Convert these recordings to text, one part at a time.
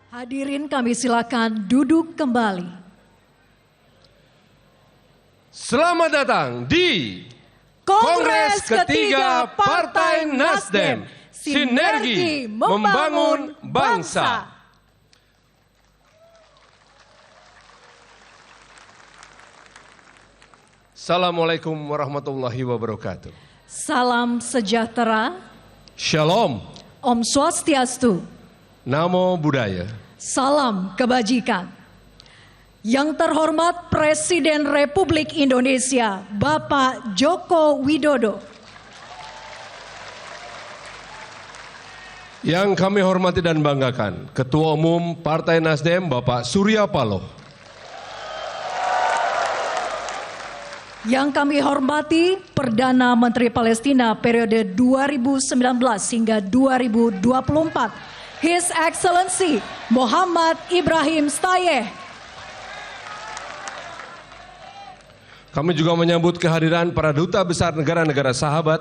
Hadirin kami silakan duduk kembali. Selamat datang di Kongres ketiga Partai Nasdem, Sinergi Membangun Bangsa. Assalamualaikum warahmatullahi wabarakatuh. Salam sejahtera, Shalom, Om Swastiastu, Namo Buddhaya. salam kebajikan. Yang terhormat Presiden Republik Indonesia, Bapak Joko Widodo. Yang kami hormati dan banggakan, Ketua Umum Partai Nasdem Bapak Surya Paloh. Yang kami hormati Perdana Menteri Palestina periode 2019 hingga 2024, His Excellency Muhammad Ibrahim Stayeh. Kami juga menyambut kehadiran para duta besar negara-negara sahabat,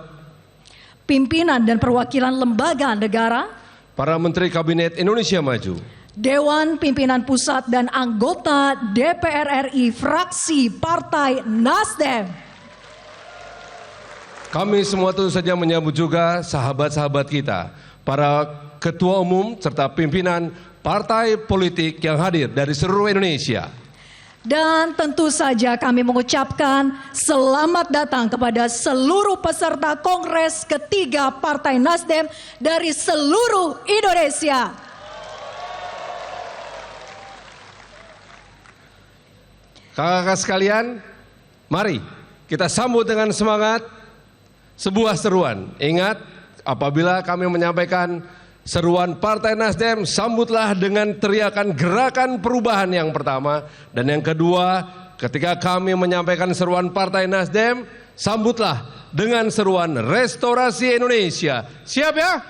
Pimpinan dan perwakilan lembaga negara, para Menteri Kabinet Indonesia Maju, Dewan Pimpinan Pusat dan anggota DPR RI fraksi Partai Nasdem. kami semua tentu saja menyambut juga sahabat-sahabat kita, para ketua umum serta pimpinan partai politik yang hadir dari seluruh Indonesia. Dan tentu saja kami mengucapkan selamat datang kepada seluruh peserta Kongres ketiga Partai Nasdem dari seluruh Indonesia. Kakak-kakak sekalian, mari kita sambut dengan semangat sebuah seruan. Ingat, apabila kami menyampaikan seruan Partai Nasdem, sambutlah dengan teriakan gerakan perubahan yang pertama. Dan yang kedua, ketika kami menyampaikan seruan Partai Nasdem, sambutlah dengan seruan Restorasi Indonesia. Siap ya?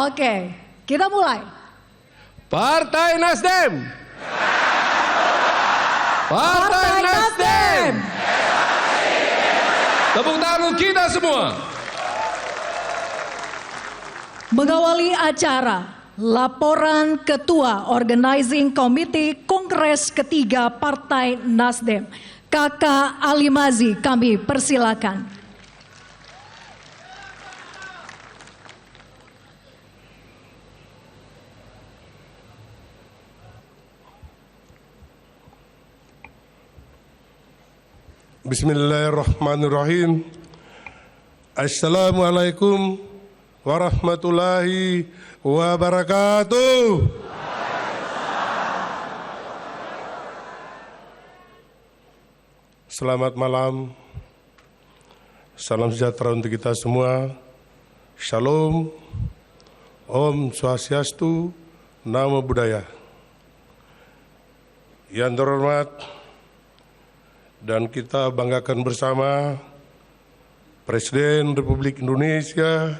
Oke, kita mulai. Partai Nasdem! Partai Nasdem! Tepuk tangan untuk kita semua. Mengawali acara, laporan Ketua Organizing Committee Kongres ketiga Partai Nasdem, Kakak Alimazi, kami persilakan. Bismillahirrahmanirrahim. Assalamualaikum warahmatullahi wabarakatuh. Selamat malam. Salam sejahtera untuk kita semua. Shalom. Om Swastiastu. Namo Buddhaya. Yang terhormat dan kita banggakan bersama Presiden Republik Indonesia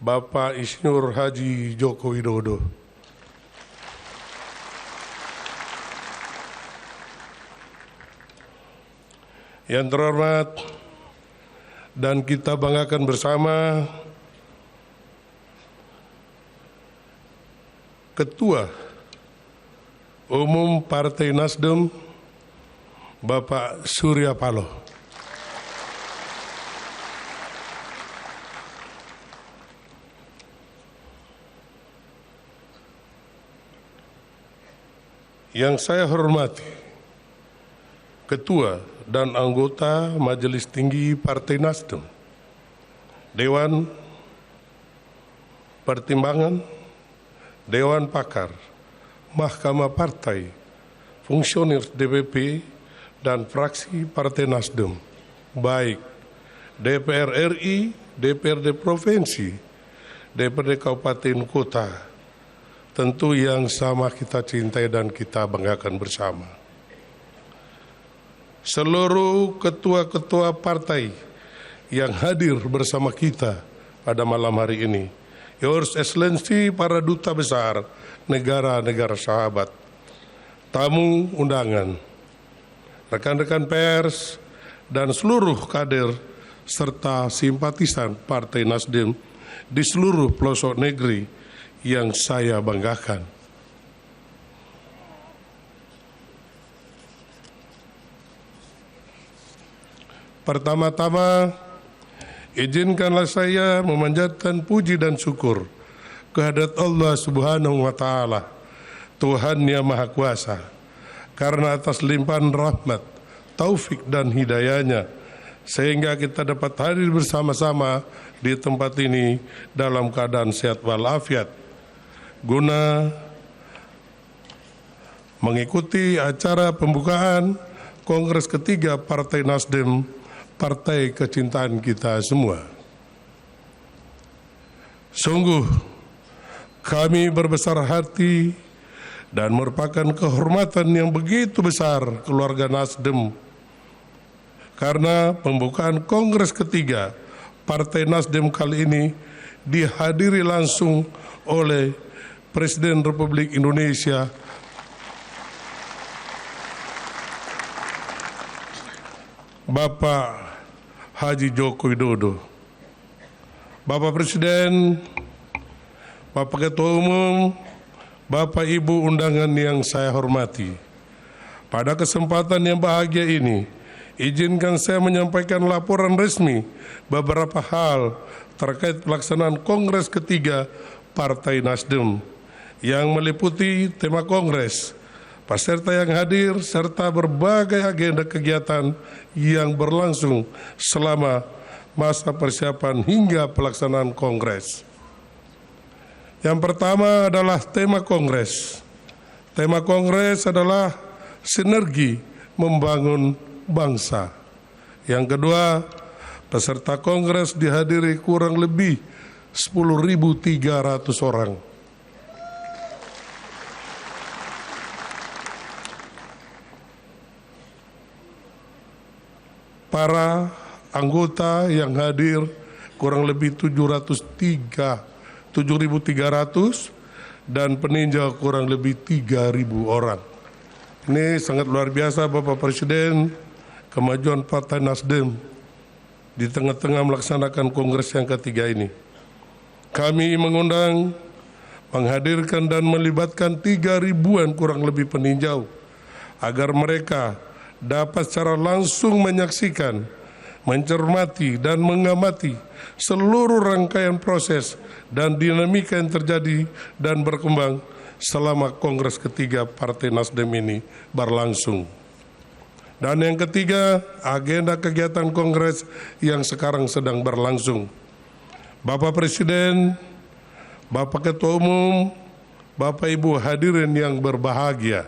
Bapak Insinyur Haji Joko Widodo. Yang terhormat dan kita banggakan bersama Ketua Umum Partai Nasdem Bapak Surya Paloh. Yang saya hormati, Ketua dan anggota Majelis Tinggi Partai Nasdem, Dewan Pertimbangan, Dewan Pakar, Mahkamah Partai, fungsionir DPP, dan fraksi Partai Nasdem, baik DPR RI, DPRD Provinsi, DPRD Kabupaten Kota, tentu yang sama kita cintai dan kita banggakan bersama. Seluruh ketua-ketua partai yang hadir bersama kita pada malam hari ini, Your Excellency para duta besar negara-negara sahabat, tamu undangan, rekan-rekan pers, dan seluruh kader serta simpatisan Partai Nasdem di seluruh pelosok negeri yang saya banggakan. Pertama-tama, izinkanlah saya memanjatkan puji dan syukur kehadirat Allah Subhanahu wa Ta'ala, Tuhan yang Maha Kuasa, karena atas limpahan rahmat, taufik dan hidayahnya, sehingga kita dapat hadir bersama-sama di tempat ini dalam keadaan sehat walafiat, guna mengikuti acara pembukaan Kongres ketiga Partai Nasdem, partai kecintaan kita semua. Sungguh kami berbesar hati dan merupakan kehormatan yang begitu besar keluarga Nasdem, karena pembukaan Kongres ketiga Partai Nasdem kali ini dihadiri langsung oleh Presiden Republik Indonesia Bapak Haji Joko Widodo. Bapak Presiden, Bapak Ketua Umum, Bapak Ibu undangan yang saya hormati, pada kesempatan yang bahagia ini, izinkan saya menyampaikan laporan resmi beberapa hal terkait pelaksanaan Kongres ketiga Partai Nasdem yang meliputi tema Kongres, peserta yang hadir, serta berbagai agenda kegiatan yang berlangsung selama masa persiapan hingga pelaksanaan Kongres. Yang pertama adalah tema Kongres. Tema Kongres adalah sinergi membangun bangsa. Yang kedua, peserta Kongres dihadiri kurang lebih 10.300 orang. Para anggota yang hadir kurang lebih 7.300 dan peninjau kurang lebih 3.000 orang. Ini sangat luar biasa Bapak Presiden, kemajuan Partai Nasdem di tengah-tengah melaksanakan Kongres yang ketiga ini. Kami mengundang, menghadirkan dan melibatkan 3.000-an kurang lebih peninjau agar mereka dapat secara langsung menyaksikan, mencermati dan mengamati seluruh rangkaian proses dan dinamika yang terjadi dan berkembang selama Kongres ketiga Partai Nasdem ini berlangsung. Dan yang ketiga, agenda kegiatan Kongres yang sekarang sedang berlangsung. Bapak Presiden, Bapak Ketua Umum, Bapak Ibu hadirin yang berbahagia,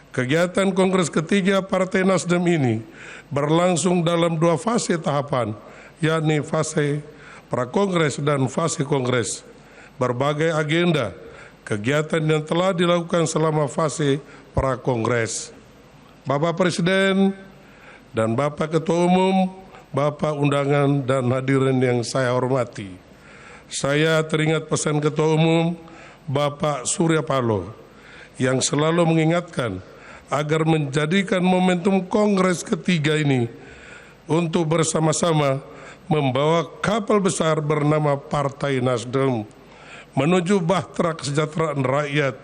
kegiatan Kongres ketiga Partai Nasdem ini berlangsung dalam 2 fase tahapan, yakni fase pra-kongres dan fase kongres. Berbagai agenda kegiatan yang telah dilakukan selama fase pra-kongres. Bapak Presiden dan Bapak Ketua Umum, Bapak undangan dan hadirin yang saya hormati, saya teringat pesan Ketua Umum Bapak Surya Paloh yang selalu mengingatkan agar menjadikan momentum Kongres ketiga ini untuk bersama-sama membawa kapal besar bernama Partai Nasdem menuju bahtera kesejahteraan rakyat.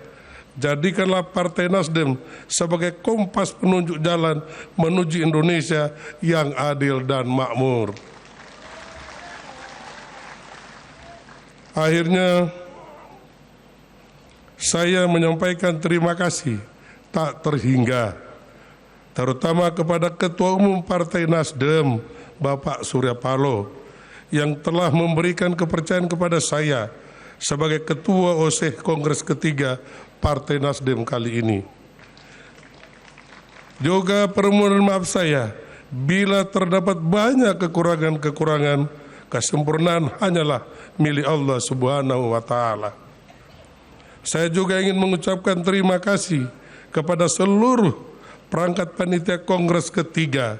Jadikanlah Partai Nasdem sebagai kompas penunjuk jalan menuju Indonesia yang adil dan makmur. Akhirnya, saya menyampaikan terima kasih tak terhingga, terutama kepada Ketua Umum Partai Nasdem, Bapak Surya Paloh, yang telah memberikan kepercayaan kepada saya sebagai Ketua OSEH Kongres ketiga Partai Nasdem kali ini. Juga permohonan maaf saya bila terdapat banyak kekurangan-kekurangan, kesempurnaan hanyalah milik Allah Subhanahu wa Ta'ala. Saya juga ingin mengucapkan terima kasih kepada seluruh perangkat panitia Kongres ketiga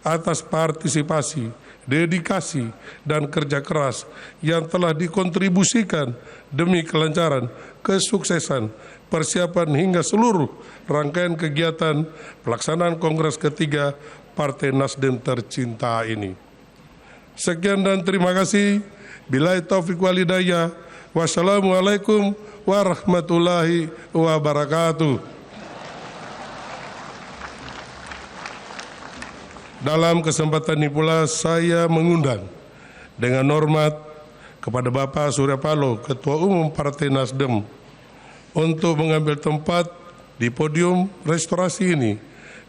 atas partisipasi, dedikasi, dan kerja keras yang telah dikontribusikan demi kelancaran, kesuksesan, persiapan hingga seluruh rangkaian kegiatan pelaksanaan Kongres ketiga Partai Nasdem tercinta ini. Sekian dan terima kasih. Billahi taufiq wal hidayah. Wassalamualaikum warahmatullahi wabarakatuh. Dalam kesempatan ini pula saya mengundang dengan hormat kepada Bapak Surya Paloh, Ketua Umum Partai Nasdem, untuk mengambil tempat di podium restorasi ini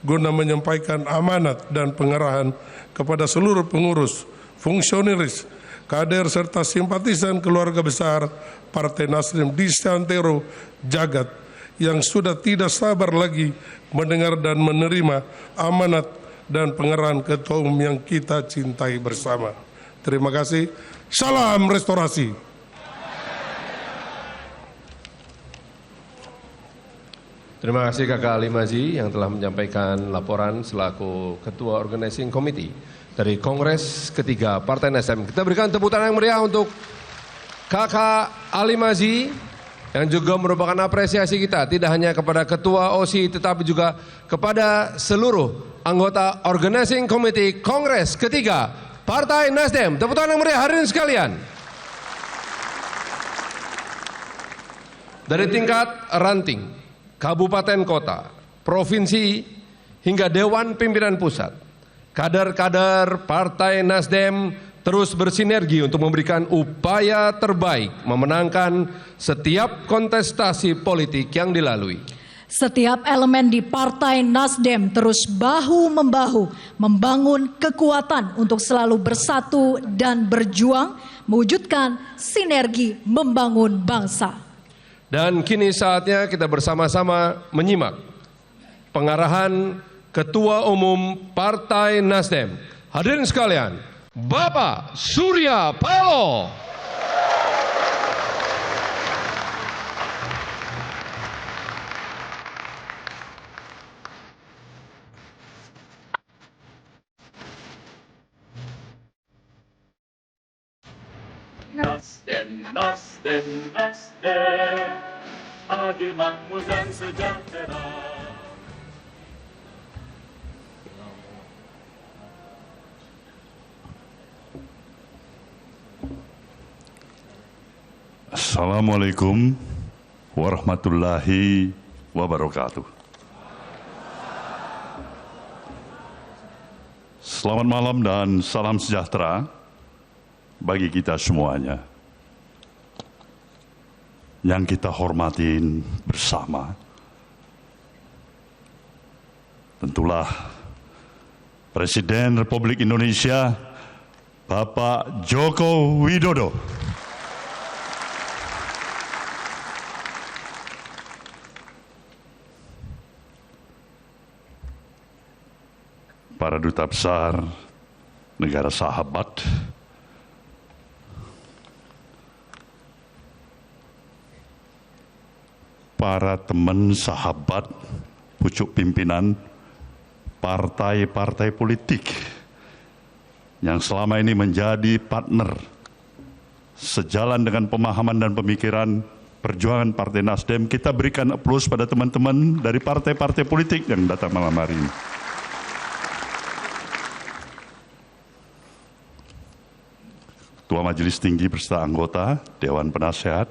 guna menyampaikan amanat dan pengarahan kepada seluruh pengurus, fungsionaris, kader serta simpatisan keluarga besar Partai Nasdem di seantero jagat yang sudah tidak sabar lagi mendengar dan menerima amanat dan pengarahan Ketua Umum yang kita cintai bersama. Terima kasih. Salam restorasi. Terima kasih Kakak Ali Mazi yang telah menyampaikan laporan selaku Ketua Organizing Committee dari Kongres ketiga Partai Nasdem. Kita berikan tepuk tangan yang meriah untuk Kakak Ali Mazi yang juga merupakan apresiasi kita tidak hanya kepada Ketua OSI tetapi juga kepada seluruh anggota Organizing Committee Kongres ketiga Partai Nasdem. Tepuk tangan yang meriah hadirin sekalian. Dari tingkat ranting, kabupaten kota, provinsi, hingga Dewan Pimpinan Pusat, kader-kader Partai Nasdem terus bersinergi untuk memberikan upaya terbaik memenangkan setiap kontestasi politik yang dilalui. Setiap elemen di Partai Nasdem terus bahu-membahu membangun kekuatan untuk selalu bersatu dan berjuang mewujudkan sinergi membangun bangsa. Dan kini saatnya kita bersama-sama menyimak pengarahan Ketua Umum Partai Nasdem. Hadirin sekalian, Bapak Surya Paloh. Nasdem, Nasdem, Nasdem, adil, makmur dan sejahtera. Assalamualaikum warahmatullahi wabarakatuh. Selamat malam dan salam sejahtera bagi kita semuanya. Yang kita hormatin bersama, tentulah Presiden Republik Indonesia Bapak Joko Widodo. Para duta besar negara sahabat, para teman sahabat pucuk pimpinan partai-partai politik yang selama ini menjadi partner sejalan dengan pemahaman dan pemikiran perjuangan Partai Nasdem. Kita berikan aplaus pada teman-teman dari partai-partai politik yang datang malam hari ini. Ketua Majelis Tinggi beserta anggota Dewan Penasehat,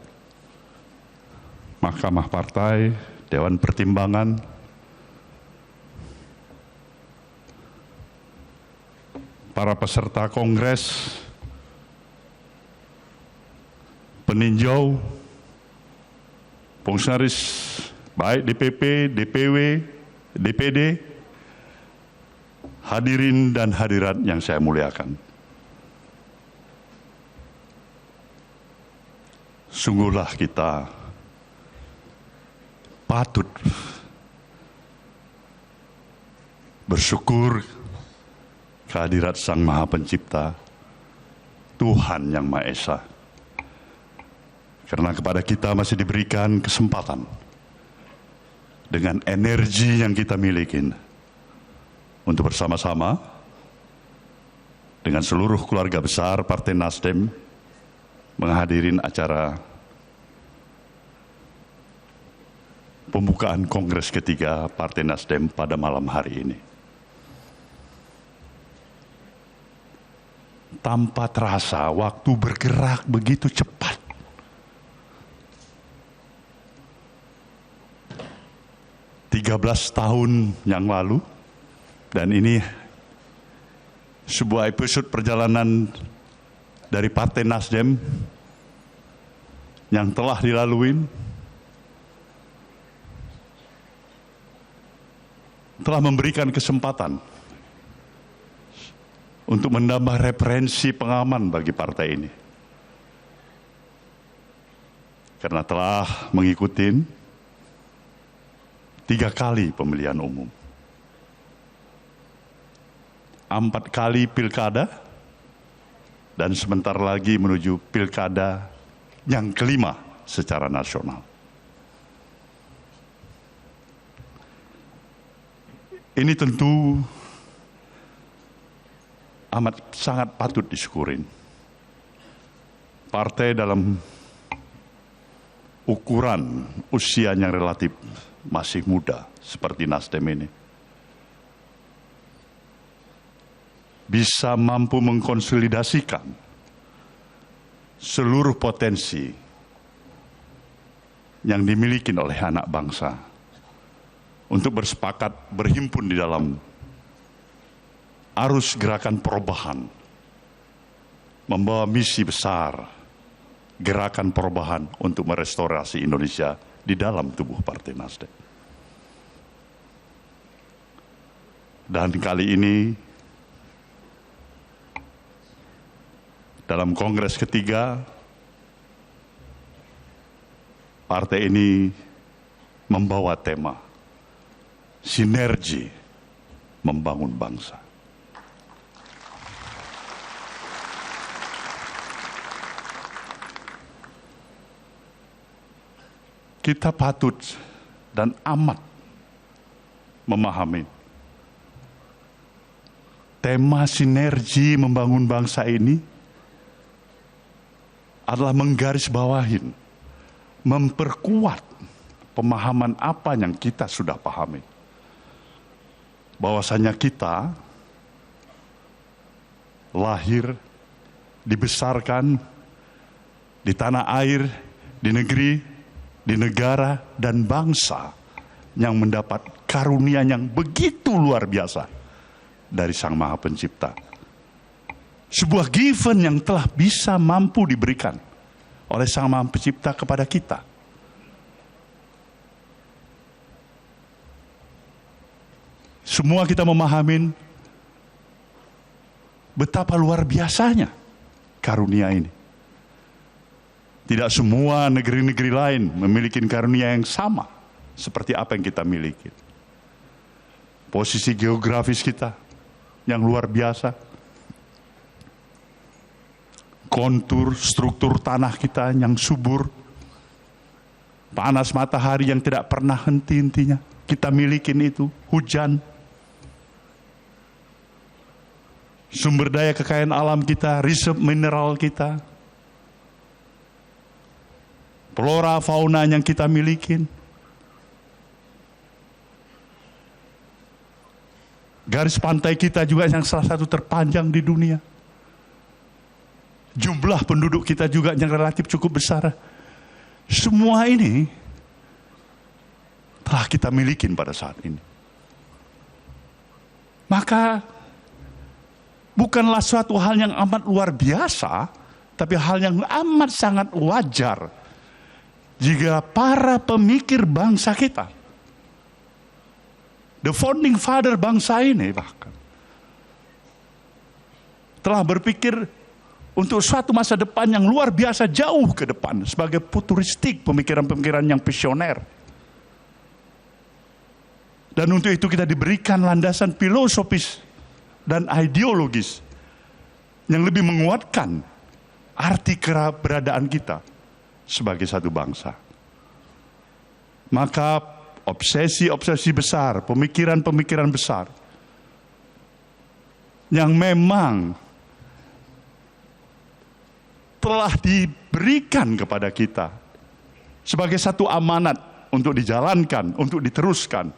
Mahkamah Partai, Dewan Pertimbangan, para peserta Kongres, peninjau, fungsionaris baik DPP, DPW, DPD, hadirin dan hadirat yang saya muliakan. Sungguhlah kita patut bersyukur kehadirat Sang Maha Pencipta, Tuhan Yang Maha Esa. Karena kepada kita masih diberikan kesempatan dengan energi yang kita miliki untuk bersama-sama dengan seluruh keluarga besar Partai Nasdem menghadirin acara pembukaan Kongres ketiga Partai Nasdem pada malam hari ini. Tanpa terasa waktu bergerak begitu cepat. Tiga 13 tahun yang lalu, dan ini sebuah episode perjalanan dari Partai Nasdem yang telah dilalui, telah memberikan kesempatan untuk menambah referensi pengaman bagi partai ini. Karena telah mengikuti 3 kali pemilihan umum, 4 kali pilkada, dan sebentar lagi menuju pilkada yang kelima secara nasional. Ini tentu amat sangat patut disyukurin. Partai dalam ukuran usia yang relatif masih muda seperti Nasdem ini bisa mampu mengkonsolidasikan seluruh potensi yang dimiliki oleh anak bangsa untuk bersepakat berhimpun di dalam arus gerakan perubahan, membawa misi besar gerakan perubahan untuk merestorasi Indonesia di dalam tubuh Partai Nasdem. Dan kali ini dalam Kongres ketiga, partai ini membawa tema sinergi membangun bangsa. Kita patut dan amat memahami tema sinergi membangun bangsa ini adalah menggarisbawahin, memperkuat pemahaman apa yang kita sudah pahami. Bahwasanya kita lahir, dibesarkan di tanah air, di negeri, di negara dan bangsa yang mendapat karunia yang begitu luar biasa dari Sang Maha Pencipta. Sebuah given yang telah bisa mampu diberikan oleh Sang Maha Pencipta kepada kita. Semua kita memahami betapa luar biasanya karunia ini. Tidak semua negeri-negeri lain memiliki karunia yang sama seperti apa yang kita miliki. Posisi geografis kita yang luar biasa, kontur, struktur tanah kita yang subur, panas matahari yang tidak pernah henti-hentinya, kita miliki itu, hujan, sumber daya kekayaan alam kita, reserve mineral kita, flora fauna yang kita miliki, garis pantai kita juga yang salah satu terpanjang di dunia. Jumlah penduduk kita juga yang relatif cukup besar. Semua ini telah kita miliki pada saat ini. Maka bukanlah suatu hal yang amat luar biasa, tapi hal yang amat sangat wajar jika para pemikir bangsa kita, the founding father bangsa ini bahkan, telah berpikir untuk suatu masa depan yang luar biasa jauh ke depan sebagai futuristik, pemikiran-pemikiran yang visioner. Dan untuk itu kita diberikan landasan filosofis dan ideologis yang lebih menguatkan arti keberadaan kita sebagai satu bangsa. Maka obsesi-obsesi besar, pemikiran-pemikiran besar yang memang telah diberikan kepada kita sebagai satu amanat untuk dijalankan, untuk diteruskan,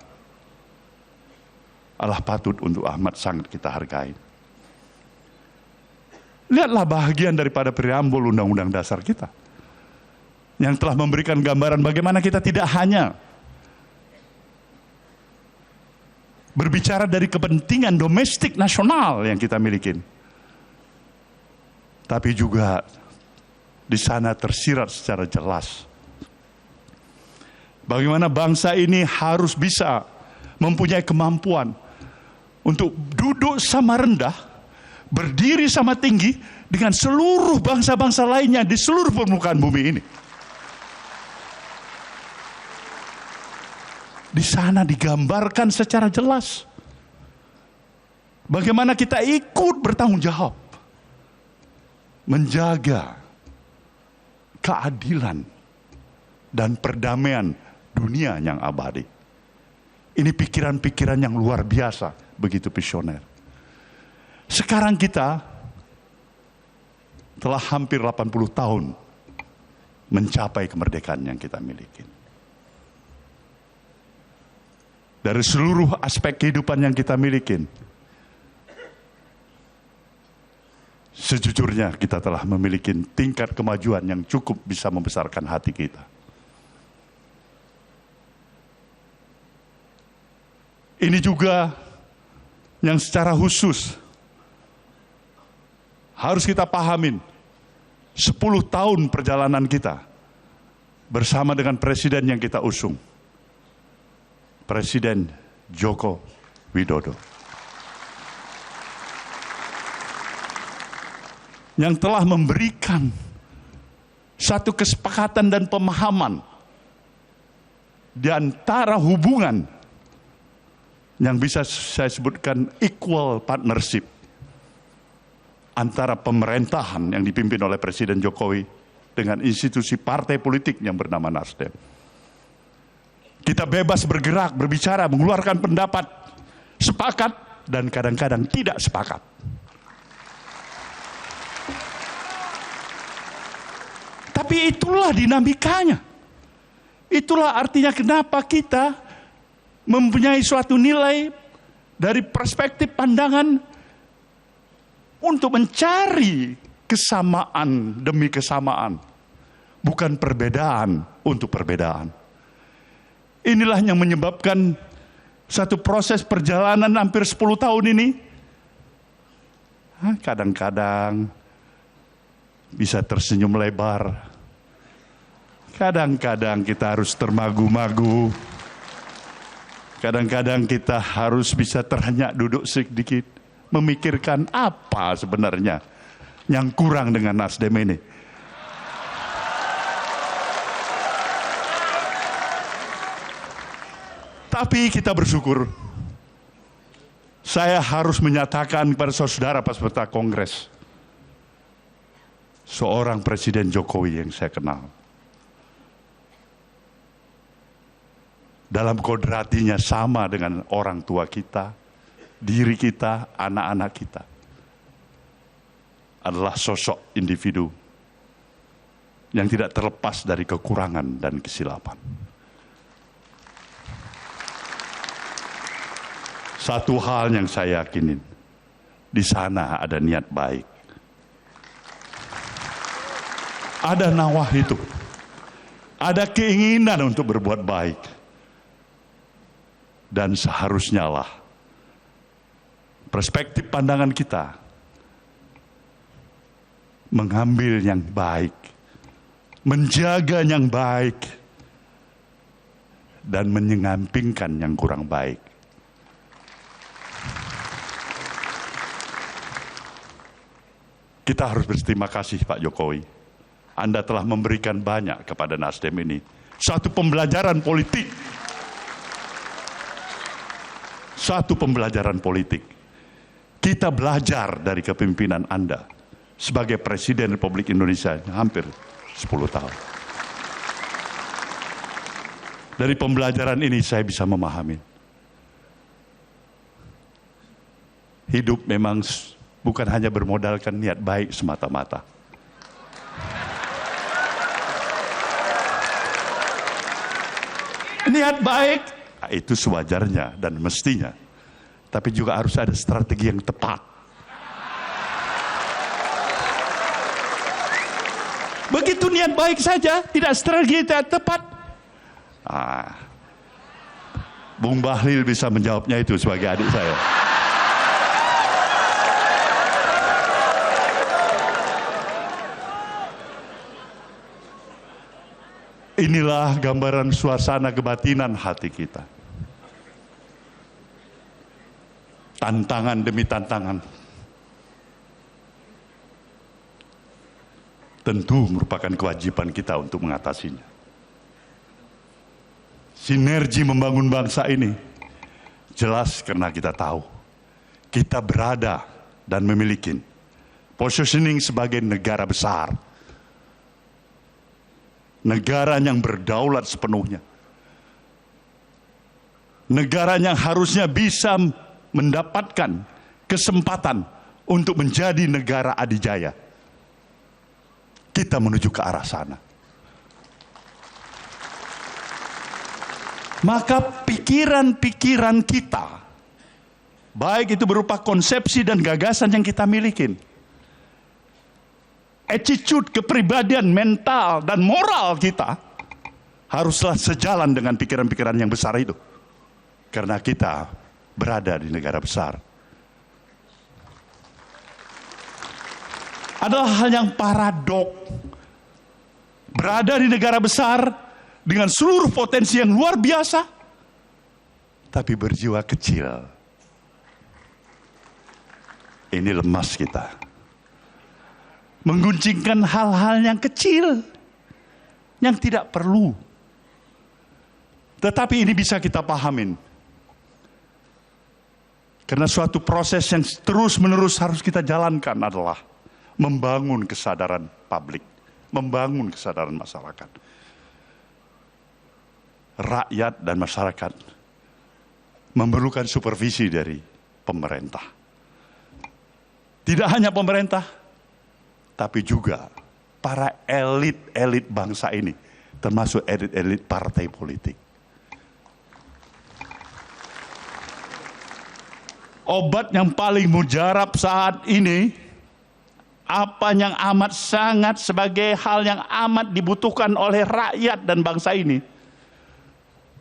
adalah patut untuk amat sangat kita hargai. Lihatlah bahagian daripada preambul Undang-Undang Dasar kita yang telah memberikan gambaran bagaimana kita tidak hanya berbicara dari kepentingan domestik nasional yang kita miliki. Tapi juga di sana tersirat secara jelas bagaimana bangsa ini harus bisa mempunyai kemampuan untuk duduk sama rendah, berdiri sama tinggi dengan seluruh bangsa-bangsa lainnya di seluruh permukaan bumi ini. Di sana digambarkan secara jelas bagaimana kita ikut bertanggung jawab menjaga keadilan dan perdamaian dunia yang abadi. Ini pikiran-pikiran yang luar biasa, begitu visioner. Sekarang kita telah hampir 80 tahun mencapai kemerdekaan yang kita miliki. Dari seluruh aspek kehidupan yang kita miliki, sejujurnya kita telah memiliki tingkat kemajuan yang cukup bisa membesarkan hati kita. Ini juga yang secara khusus harus kita pahamin. 10 tahun perjalanan kita bersama dengan presiden yang kita usung, Presiden Joko Widodo, yang telah memberikan satu kesepakatan dan pemahaman di antara hubungan yang bisa saya sebutkan equal partnership antara pemerintahan yang dipimpin oleh Presiden Jokowi dengan institusi partai politik yang bernama Nasdem. Kita bebas bergerak, berbicara, mengeluarkan pendapat, sepakat dan kadang-kadang tidak sepakat. Tapi itulah dinamikanya. Itulah artinya kenapa kita mempunyai suatu nilai dari perspektif pandangan untuk mencari kesamaan demi kesamaan, bukan perbedaan untuk perbedaan. Inilah yang menyebabkan satu proses perjalanan hampir 10 tahun ini, kadang-kadang bisa tersenyum lebar, kadang-kadang kita harus termagu-magu, kadang-kadang kita harus bisa terhenyak duduk sedikit, memikirkan apa sebenarnya yang kurang dengan Nasdem ini. Tapi kita bersyukur, saya harus menyatakan kepada saudara peserta Kongres, seorang Presiden Jokowi yang saya kenal, dalam kodratinya sama dengan orang tua kita, diri kita, anak-anak kita, adalah sosok individu yang tidak terlepas dari kekurangan dan kesilapan. Satu hal yang saya yakinin, di sana ada niat baik. Ada nawah itu. Ada keinginan untuk berbuat baik. Dan seharusnya lah perspektif pandangan kita mengambil yang baik, menjaga yang baik, dan menyampingkan yang kurang baik. Kita harus berterima kasih Pak Jokowi. Anda telah memberikan banyak kepada Nasdem ini. Satu pembelajaran politik. Satu pembelajaran politik. Kita belajar dari kepemimpinan Anda sebagai Presiden Republik Indonesia hampir 10 tahun. Dari pembelajaran ini saya bisa memahami. Hidup memang bukan hanya bermodalkan niat baik semata-mata. Niat baik, itu sewajarnya dan mestinya. Tapi juga harus ada strategi yang tepat. Begitu niat baik saja, tidak strategi yang tepat. Bung Bahlil bisa menjawabnya itu sebagai adik saya. Inilah gambaran suasana kebatinan hati kita. Tantangan demi tantangan. Tentu merupakan kewajiban kita untuk mengatasinya. Sinergi membangun bangsa ini jelas karena kita tahu kita berada dan memiliki positioning sebagai negara besar. Negara yang berdaulat sepenuhnya. Negara yang harusnya bisa mendapatkan kesempatan untuk menjadi negara adidaya. Kita menuju ke arah sana. Maka pikiran-pikiran kita, baik itu berupa konsepsi dan gagasan yang kita miliki, attitude, kepribadian, mental, dan moral kita haruslah sejalan dengan pikiran-pikiran yang besar itu. Karena kita berada di negara besar. Adalah hal yang paradok. Berada di negara besar dengan seluruh potensi yang luar biasa, tapi berjiwa kecil. Ini lemas kita. Mengguncingkan hal-hal yang kecil, yang tidak perlu. Tetapi ini bisa kita pahamin. Karena suatu proses yang terus-menerus harus kita jalankan adalah membangun kesadaran publik, membangun kesadaran masyarakat. Rakyat dan masyarakat memerlukan supervisi dari pemerintah. Tidak hanya pemerintah, tapi juga para elit-elit bangsa ini, termasuk elit-elit partai politik. Obat yang paling mujarab saat ini, apa yang amat sangat sebagai hal yang amat dibutuhkan oleh rakyat dan bangsa ini,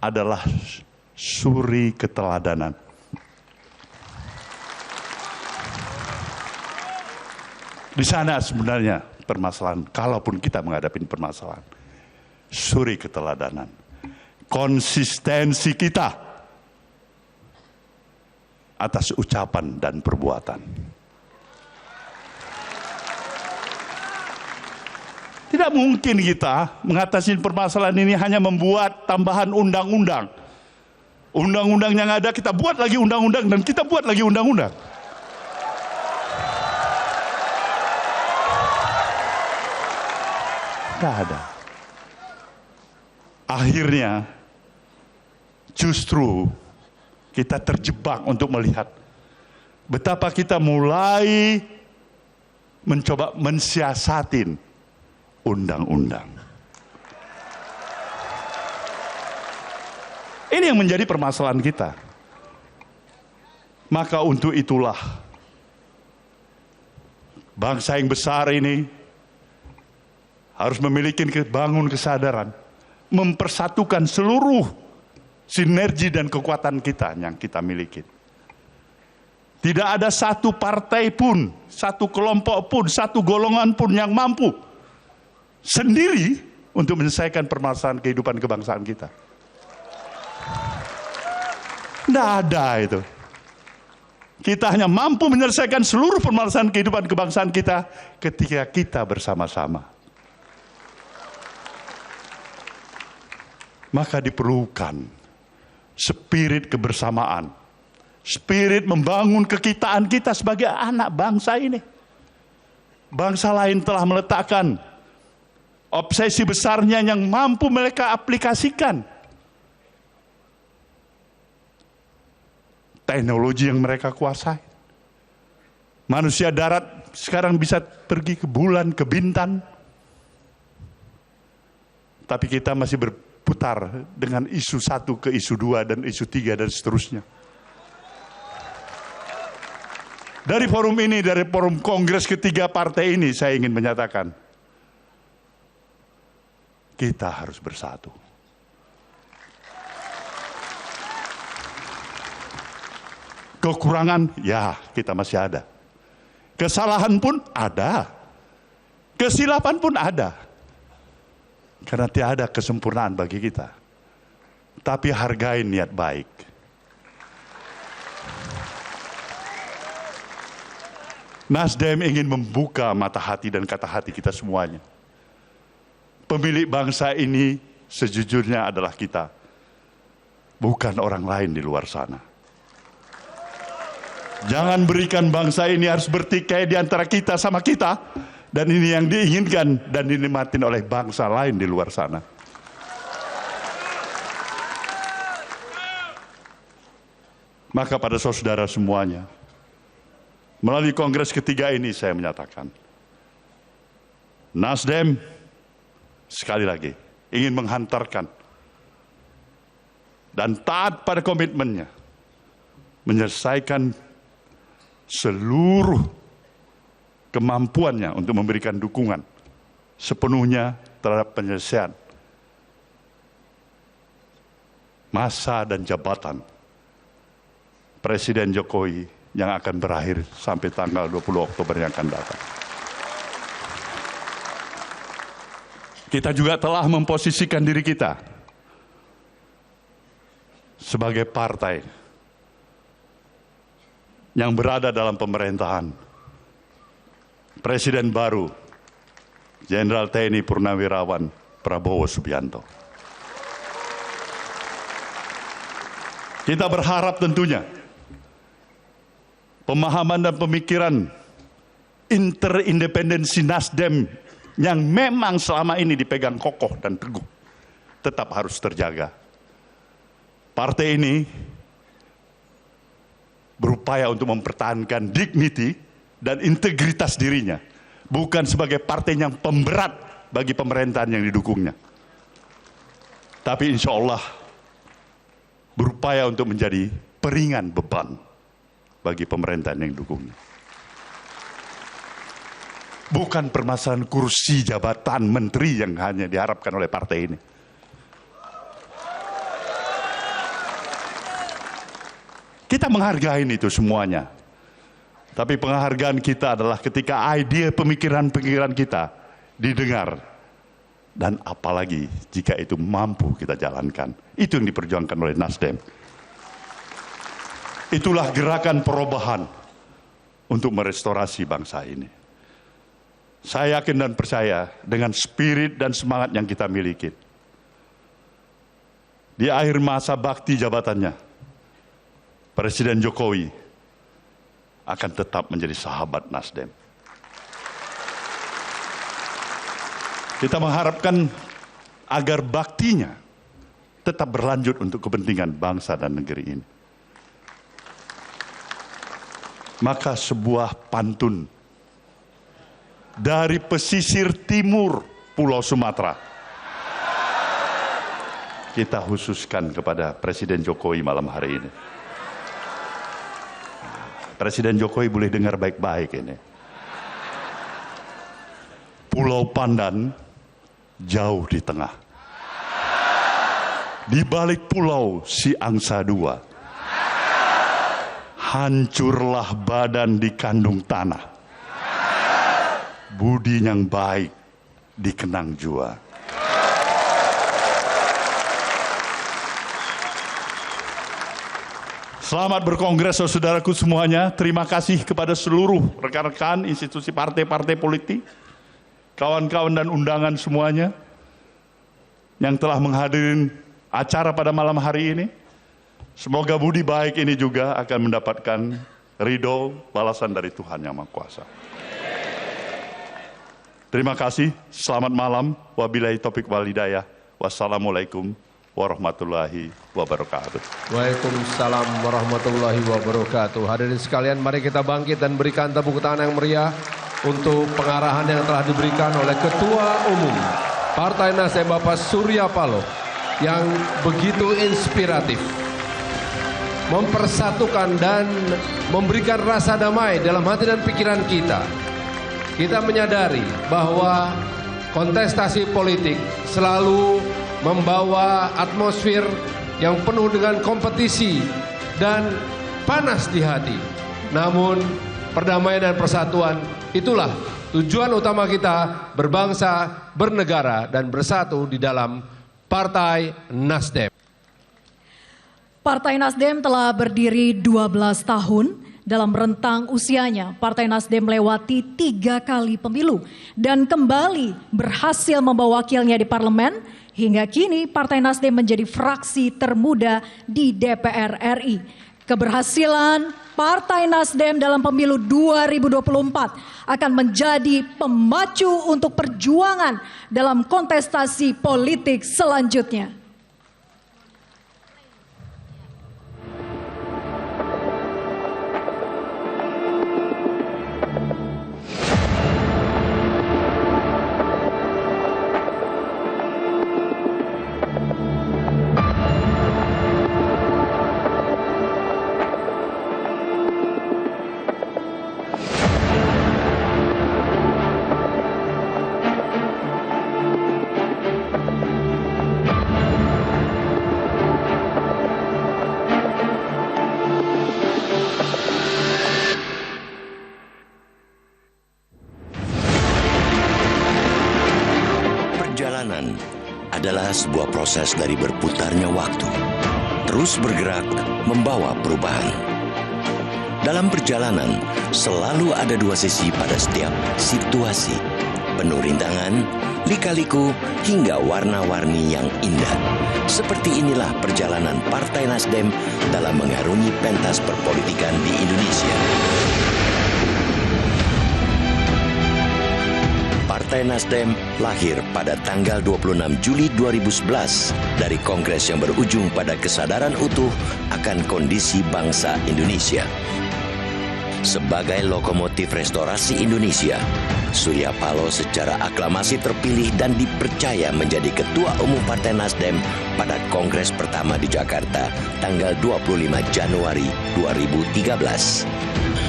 adalah suri keteladanan. Di sana sebenarnya permasalahan, kalaupun kita menghadapi permasalahan, suri keteladanan. Konsistensi kita atas ucapan dan perbuatan. Tidak mungkin kita mengatasi permasalahan ini hanya membuat tambahan undang-undang. Undang-undang yang ada kita buat lagi undang-undang dan kita buat lagi undang-undang. Tidak ada. Akhirnya justru kita terjebak untuk melihat betapa kita mulai mencoba mensiasatin undang-undang. Ini yang menjadi permasalahan kita. Maka untuk itulah bangsa yang besar ini harus memiliki bangun kesadaran, mempersatukan seluruh sinergi dan kekuatan kita yang kita miliki. Tidak ada satu partai pun, satu kelompok pun, satu golongan pun yang mampu sendiri untuk menyelesaikan permasalahan kehidupan kebangsaan kita. Tidak ada itu. Kita hanya mampu menyelesaikan seluruh permasalahan kehidupan kebangsaan kita ketika kita bersama-sama. Maka diperlukan spirit kebersamaan, spirit membangun kekitaan kita sebagai anak bangsa ini. Bangsa lain telah meletakkan obsesi besarnya yang mampu mereka aplikasikan. Teknologi yang mereka kuasai. Manusia darat sekarang bisa pergi ke bulan, ke bintang. Tapi kita masih berputar dengan isu 1 ke isu 2 dan isu 3 dan seterusnya. Dari forum ini, dari forum Kongres ketiga partai ini, saya ingin menyatakan, kita harus bersatu. Kekurangan, ya kita masih ada. Kesalahan pun ada. Kesilapan pun ada. Karena tiada kesempurnaan bagi kita. Tapi hargai niat baik. Nasdem ingin membuka mata hati dan kata hati kita semuanya. Pemilik bangsa ini sejujurnya adalah kita. Bukan orang lain di luar sana. Jangan berikan bangsa ini harus bertikai di antara kita sama kita. Dan ini yang diinginkan dan dinikmatin oleh bangsa lain di luar sana. Maka pada saudara semuanya, melalui kongres ketiga ini saya menyatakan, Nasdem sekali lagi ingin menghantarkan dan taat pada komitmennya, menyelesaikan seluruh kemampuannya untuk memberikan dukungan sepenuhnya terhadap penyelesaian masa dan jabatan Presiden Jokowi yang akan berakhir sampai tanggal 20 Oktober yang akan datang. Kita juga telah memposisikan diri kita sebagai partai yang berada dalam pemerintahan Presiden baru Jenderal TNI Purnawirawan Prabowo Subianto. Kita berharap tentunya pemahaman dan pemikiran interindependensi Nasdem yang memang selama ini dipegang kokoh dan teguh tetap harus terjaga. Partai ini berupaya untuk mempertahankan dignity dan integritas dirinya, bukan sebagai partai yang pemberat bagi pemerintahan yang didukungnya. Tapi insya Allah berupaya untuk menjadi peringan beban bagi pemerintahan yang didukungnya. Bukan permasalahan kursi jabatan menteri yang hanya diharapkan oleh partai ini. Kita menghargai itu semuanya. Tapi penghargaan kita adalah ketika ide pemikiran-pemikiran kita didengar. Dan apalagi jika itu mampu kita jalankan. Itu yang diperjuangkan oleh Nasdem. Itulah gerakan perubahan untuk merestorasi bangsa ini. Saya yakin dan percaya dengan spirit dan semangat yang kita miliki. Di akhir masa bakti jabatannya, Presiden Jokowi akan tetap menjadi sahabat Nasdem. Kita mengharapkan agar baktinya tetap berlanjut untuk kepentingan bangsa dan negeri ini. Maka sebuah pantun dari pesisir timur Pulau Sumatera kita khususkan kepada Presiden Jokowi malam hari ini. Presiden Jokowi boleh dengar baik-baik ini. Pulau Pandan jauh di tengah. Di balik pulau si angsa dua. Hancurlah badan di kandung tanah. Budi yang baik dikenang jua. Selamat berkongres saudaraku semuanya. Terima kasih kepada seluruh rekan-rekan institusi partai-partai politik, kawan-kawan dan undangan semuanya yang telah menghadiri acara pada malam hari ini. Semoga budi baik ini juga akan mendapatkan ridho balasan dari Tuhan Yang Maha Kuasa. Terima kasih. Selamat malam. Wabillahi taufiq wal hidayah. Wassalamualaikum warahmatullahi wabarakatuh. Waalaikumsalam warahmatullahi wabarakatuh. Hadirin sekalian, mari kita bangkit dan berikan tepuk tangan yang meriah untuk pengarahan yang telah diberikan oleh Ketua Umum Partai Nasdem Bapak Surya Paloh yang begitu inspiratif, mempersatukan dan memberikan rasa damai dalam hati dan pikiran kita. Kita menyadari bahwa kontestasi politik selalu membawa atmosfer yang penuh dengan kompetisi dan panas di hati. Namun perdamaian dan persatuan itulah tujuan utama kita berbangsa, bernegara, dan bersatu di dalam Partai Nasdem. Partai Nasdem telah berdiri 12 tahun. Dalam rentang usianya, Partai Nasdem melewati 3 kali pemilu dan kembali berhasil membawa wakilnya di parlemen. Hingga kini Partai Nasdem menjadi fraksi termuda di DPR RI. Keberhasilan Partai Nasdem dalam pemilu 2024 akan menjadi pemacu untuk perjuangan dalam kontestasi politik selanjutnya. Perjalanan adalah sebuah proses dari berputarnya waktu, terus bergerak membawa perubahan. Dalam perjalanan, selalu ada 2 sisi pada setiap situasi, penuh rintangan, lika-liku, hingga warna-warni yang indah. Seperti inilah perjalanan Partai Nasdem dalam mengarungi pentas perpolitikan di Indonesia. Partai Nasdem lahir pada tanggal 26 Juli 2011 dari kongres yang berujung pada kesadaran utuh akan kondisi bangsa Indonesia. Sebagai lokomotif restorasi Indonesia, Surya Paloh secara aklamasi terpilih dan dipercaya menjadi Ketua Umum Partai Nasdem pada kongres pertama di Jakarta tanggal 25 Januari 2013.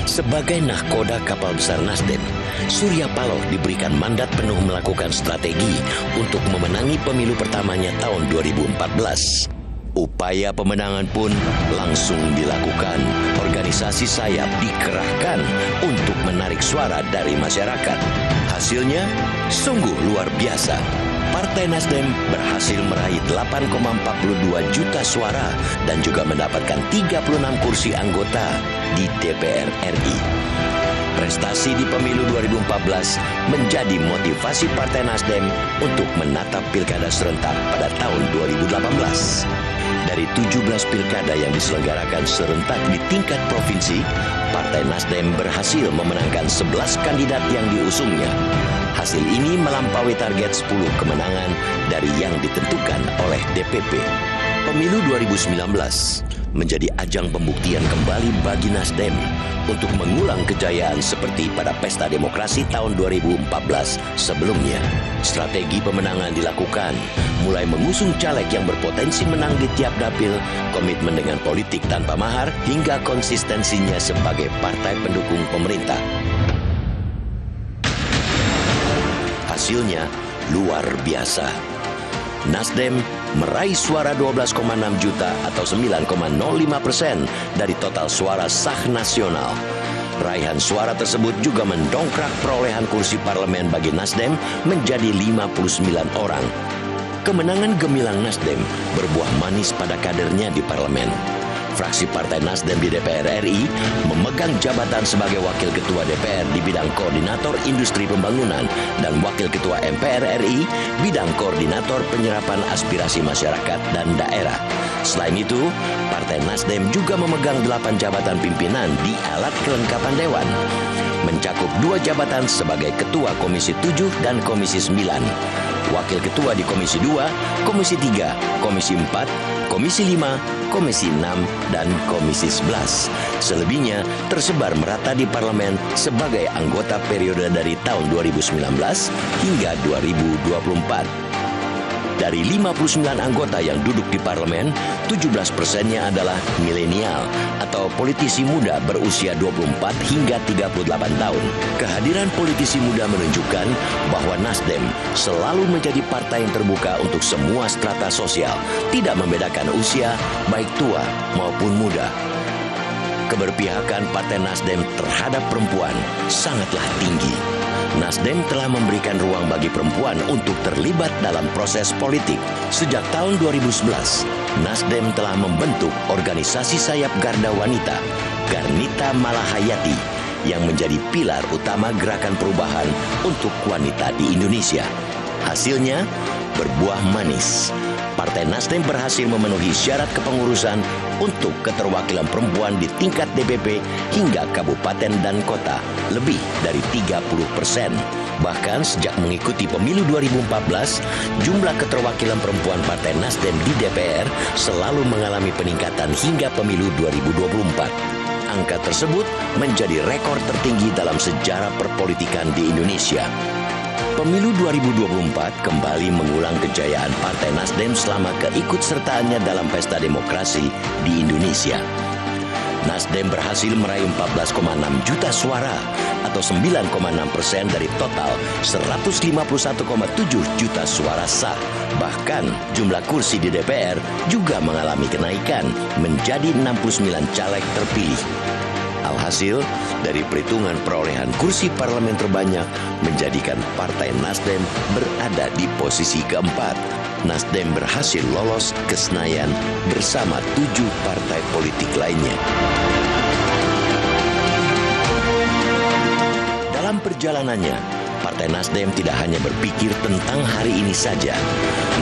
Sebagai nahkoda kapal besar Nasdem, Surya Paloh diberikan mandat penuh melakukan strategi untuk memenangi pemilu pertamanya tahun 2014. Upaya pemenangan pun langsung dilakukan. Organisasi sayap dikerahkan untuk menarik suara dari masyarakat. Hasilnya sungguh luar biasa. Partai Nasdem berhasil meraih 8,42 juta suara dan juga mendapatkan 36 kursi anggota di DPR RI. Prestasi di pemilu 2014 menjadi motivasi Partai Nasdem untuk menatap pilkada serentak pada tahun 2018. Dari 17 pilkada yang diselenggarakan serentak di tingkat provinsi, Partai Nasdem berhasil memenangkan 11 kandidat yang diusungnya. Hasil ini melampaui target 10 kemenangan dari yang ditentukan oleh DPP. Pemilu 2019 menjadi ajang pembuktian kembali bagi Nasdem untuk mengulang kejayaan seperti pada Pesta Demokrasi tahun 2014 sebelumnya. Strategi pemenangan dilakukan, mulai mengusung caleg yang berpotensi menang di tiap dapil, komitmen dengan politik tanpa mahar, hingga konsistensinya sebagai partai pendukung pemerintah. Hasilnya luar biasa. Nasdem meraih suara 12,6 juta atau 9,05% dari total suara sah nasional. Raihan suara tersebut juga mendongkrak perolehan kursi parlemen bagi Nasdem menjadi 59 orang. Kemenangan gemilang Nasdem berbuah manis pada kadernya di parlemen. Fraksi Partai Nasdem di DPR RI memegang jabatan sebagai Wakil Ketua DPR di bidang Koordinator Industri Pembangunan dan Wakil Ketua MPR RI bidang Koordinator Penyerapan Aspirasi Masyarakat dan Daerah. Selain itu, Partai Nasdem juga memegang 8 jabatan pimpinan di alat kelengkapan Dewan, mencakup 2 jabatan sebagai Ketua Komisi 7 dan Komisi 9, Wakil Ketua di Komisi 2, Komisi 3, Komisi 4, Komisi 5, Komisi 6, dan Komisi 11. Selebihnya tersebar merata di parlemen sebagai anggota periode dari tahun 2019 hingga 2024. Dari 59 anggota yang duduk di parlemen, 17%-nya adalah milenial atau politisi muda berusia 24 hingga 38 tahun. Kehadiran politisi muda menunjukkan bahwa Nasdem selalu menjadi partai yang terbuka untuk semua strata sosial, tidak membedakan usia, baik tua maupun muda. keberpihakan Partai Nasdem terhadap perempuan sangatlah tinggi. Nasdem telah memberikan ruang bagi perempuan untuk terlibat dalam proses politik. Sejak tahun 2011, Nasdem telah membentuk organisasi sayap Garda Wanita, Garnita Malahayati, yang menjadi pilar utama gerakan perubahan untuk wanita di Indonesia. Hasilnya berbuah manis. Partai Nasdem berhasil memenuhi syarat kepengurusan untuk keterwakilan perempuan di tingkat DPP hingga kabupaten dan kota lebih dari 30%. Bahkan sejak mengikuti pemilu 2014, jumlah keterwakilan perempuan Partai Nasdem di DPR selalu mengalami peningkatan hingga pemilu 2024. Angka tersebut menjadi rekor tertinggi dalam sejarah perpolitikan di Indonesia. Pemilu 2024 kembali mengulang kejayaan Partai Nasdem selama keikutsertaannya dalam pesta demokrasi di Indonesia. Nasdem berhasil meraih 14,6 juta suara atau 9,6% dari total 151,7 juta suara sah. Bahkan jumlah kursi di DPR juga mengalami kenaikan menjadi 69 caleg terpilih. Alhasil, dari perhitungan perolehan kursi parlemen terbanyak menjadikan Partai Nasdem berada di posisi keempat. Nasdem berhasil lolos ke Senayan bersama 7 partai politik lainnya. Dalam perjalanannya, Partai Nasdem tidak hanya berpikir tentang hari ini saja,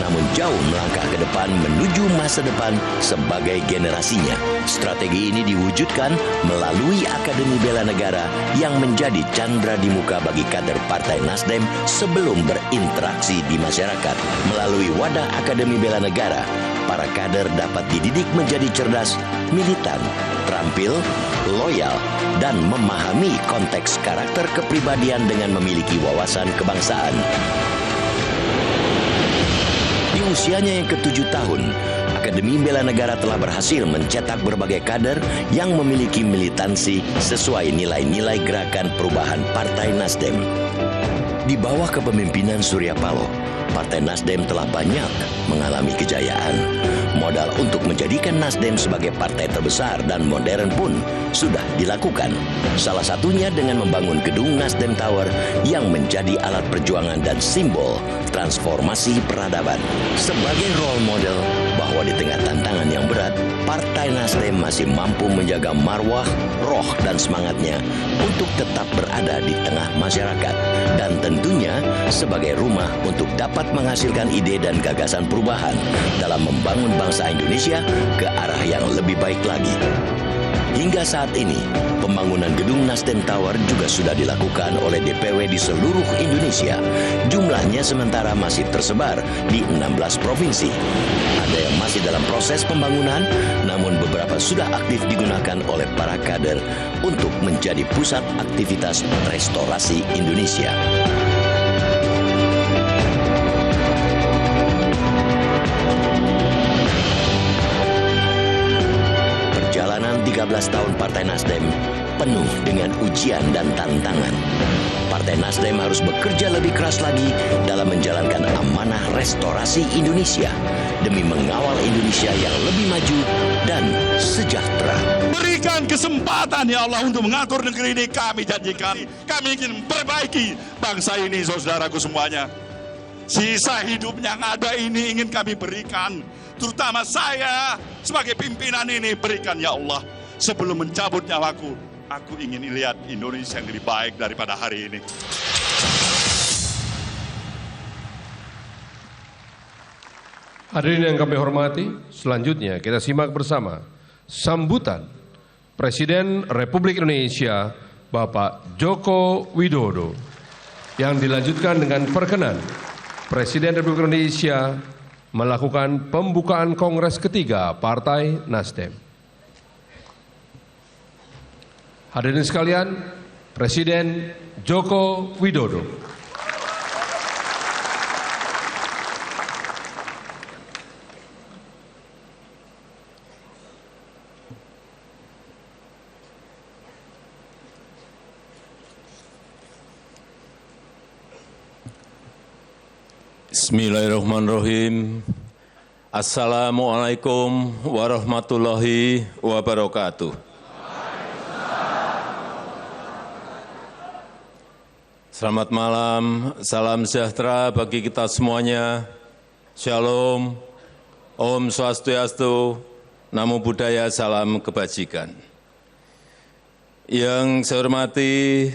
namun jauh melangkah ke depan menuju masa depan sebagai generasinya. Strategi ini diwujudkan melalui Akademi Bela Negara yang menjadi candra di muka bagi kader Partai Nasdem sebelum berinteraksi di masyarakat. Melalui wadah Akademi Bela Negara, para kader dapat dididik menjadi cerdas, militan, terampil, loyal, dan memahami konteks karakter kepribadian dengan memiliki wawasan kebangsaan. Di usianya yang ke-7 tahun, Akademi Bela Negara telah berhasil mencetak berbagai kader yang memiliki militansi sesuai nilai-nilai gerakan perubahan Partai Nasdem. Di bawah kepemimpinan Surya Paloh, Partai Nasdem telah banyak mengalami kejayaan. Modal untuk menjadikan Nasdem sebagai partai terbesar dan modern pun sudah dilakukan. Salah satunya dengan membangun gedung Nasdem Tower yang menjadi alat perjuangan dan simbol transformasi peradaban. Sebagai role model bahwa di tengah tantangan yang berat, Partai Nasdem masih mampu menjaga marwah, roh, dan semangatnya untuk tetap berada di tengah masyarakat. Dan tentunya sebagai rumah untuk dapat menghasilkan ide dan gagasan perubahan dalam membangun bangsa Indonesia ke arah yang lebih baik lagi. Hingga saat ini, pembangunan gedung Nasdem Tower juga sudah dilakukan oleh DPW di seluruh Indonesia. Jumlahnya sementara masih tersebar di 16 provinsi. Ada yang masih dalam proses pembangunan, namun beberapa sudah aktif digunakan oleh para kader untuk menjadi pusat aktivitas restorasi Indonesia. Perjalanan 13 tahun Partai Nasdem penuh dengan ujian dan tantangan. Partai Nasdem harus bekerja lebih keras lagi dalam menjalankan amanah restorasi Indonesia demi mengawal Indonesia yang lebih maju dan sejahtera. Berikan kesempatan ya Allah untuk mengatur negeri ini. Kami janjikan, kami ingin perbaiki bangsa ini, saudaraku semuanya. Sisa hidup yang ada ini ingin kami berikan, terutama saya sebagai pimpinan ini, berikan ya Allah. Sebelum mencabut nyawaku, aku ingin lihat Indonesia yang lebih baik daripada hari ini. Hadirin yang kami hormati, selanjutnya kita simak bersama sambutan Presiden Republik Indonesia Bapak Joko Widodo yang dilanjutkan dengan perkenan Presiden Republik Indonesia melakukan pembukaan Kongres ketiga Partai Nasdem. Hadirin sekalian, Presiden Joko Widodo. Bismillahirrahmanirrahim. Assalamualaikum warahmatullahi wabarakatuh. Selamat malam, salam sejahtera bagi kita semuanya. Shalom, Om Swastiastu, Namo Buddhaya, salam kebajikan. Yang saya hormati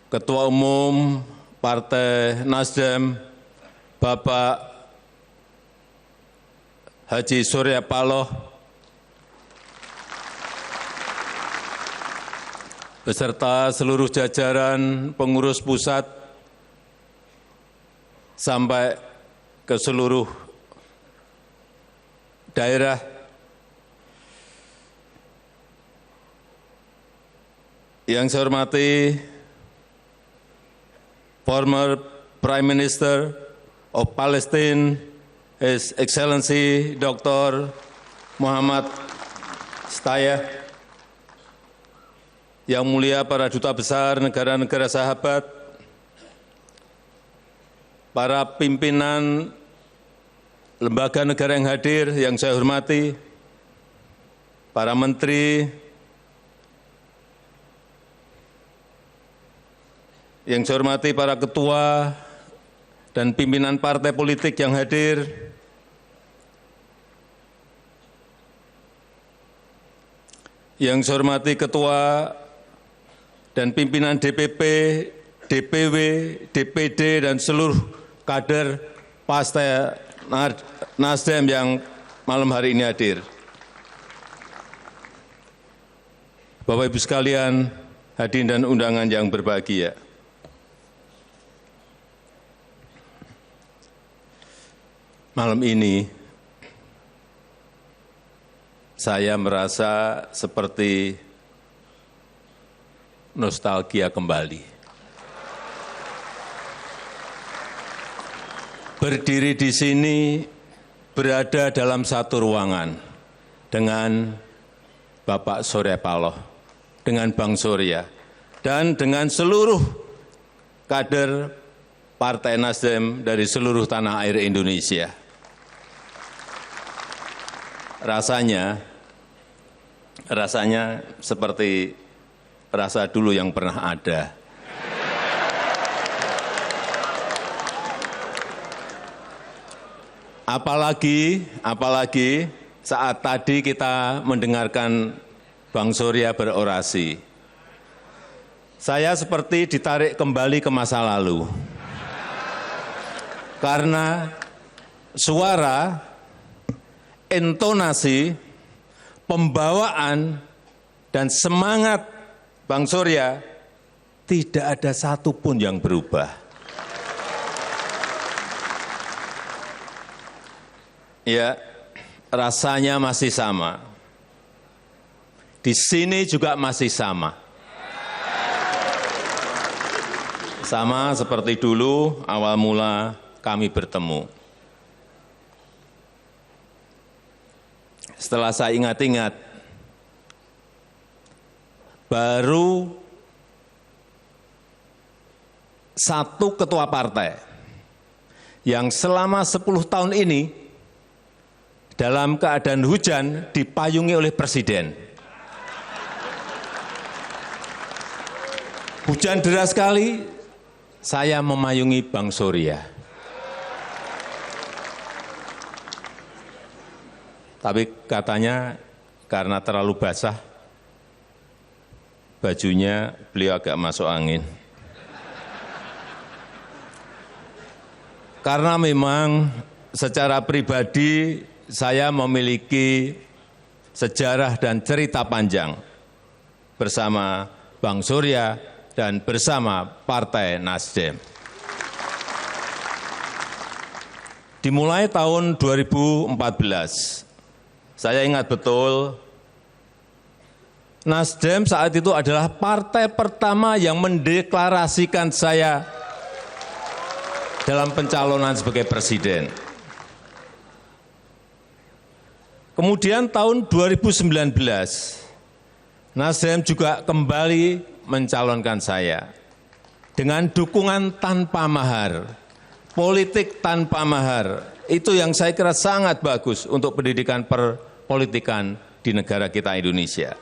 Ketua Umum Partai Nasdem, Bapak Haji Surya Paloh, beserta seluruh jajaran pengurus pusat sampai ke seluruh daerah, yang saya hormati former Prime Minister of Palestine, His Excellency Dr. Muhammad Shtayyeh, yang mulia para duta besar negara-negara sahabat, para pimpinan lembaga negara yang hadir yang saya hormati, para menteri, yang saya hormati para ketua dan pimpinan partai politik yang hadir, yang saya hormati ketua dan pimpinan DPP, DPW, DPD, dan seluruh kader Partai Nasdem yang malam hari ini hadir. Bapak Ibu sekalian, hadirin dan undangan yang berbahagia. Malam ini saya merasa seperti nostalgia kembali. Berdiri di sini, berada dalam satu ruangan dengan Bapak Surya Paloh, dengan Bang Surya, dan dengan seluruh kader Partai Nasdem dari seluruh tanah air Indonesia. Rasanya seperti rasa dulu yang pernah ada. Apalagi saat tadi kita mendengarkan Bang Surya berorasi. Saya seperti ditarik kembali ke masa lalu. Karena suara, intonasi, pembawaan, dan semangat Bang Surya tidak ada satupun yang berubah. Ya, rasanya masih sama. Di sini juga masih sama. Sama seperti dulu awal mula kami bertemu. Setelah saya ingat-ingat, baru satu ketua partai yang selama 10 tahun ini dalam keadaan hujan dipayungi oleh presiden. Hujan deras sekali, saya memayungi Bang Surya. Tapi katanya karena terlalu basah, bajunya beliau agak masuk angin. Karena memang secara pribadi saya memiliki sejarah dan cerita panjang bersama Bang Surya dan bersama Partai Nasdem. Dimulai tahun 2014, saya ingat betul, Nasdem saat itu adalah partai pertama yang mendeklarasikan saya dalam pencalonan sebagai presiden. Kemudian tahun 2019, Nasdem juga kembali mencalonkan saya dengan dukungan tanpa mahar, politik tanpa mahar. Itu yang saya kira sangat bagus untuk pendidikan perpolitikan di negara kita Indonesia.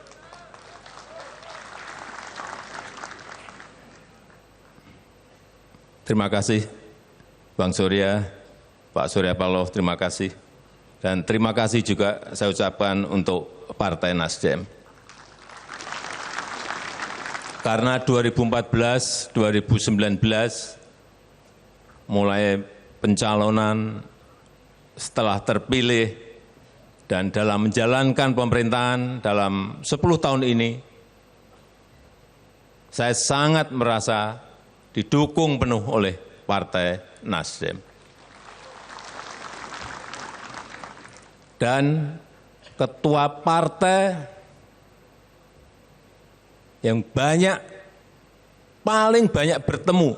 terima kasih Bang Surya, Pak Surya Paloh, terima kasih. Dan terima kasih juga saya ucapkan untuk Partai Nasdem. Karena 2014, 2019 mulai pencalonan setelah terpilih dan dalam menjalankan pemerintahan dalam 10 tahun ini, saya sangat merasa didukung penuh oleh Partai Nasdem. Dan ketua partai yang paling banyak bertemu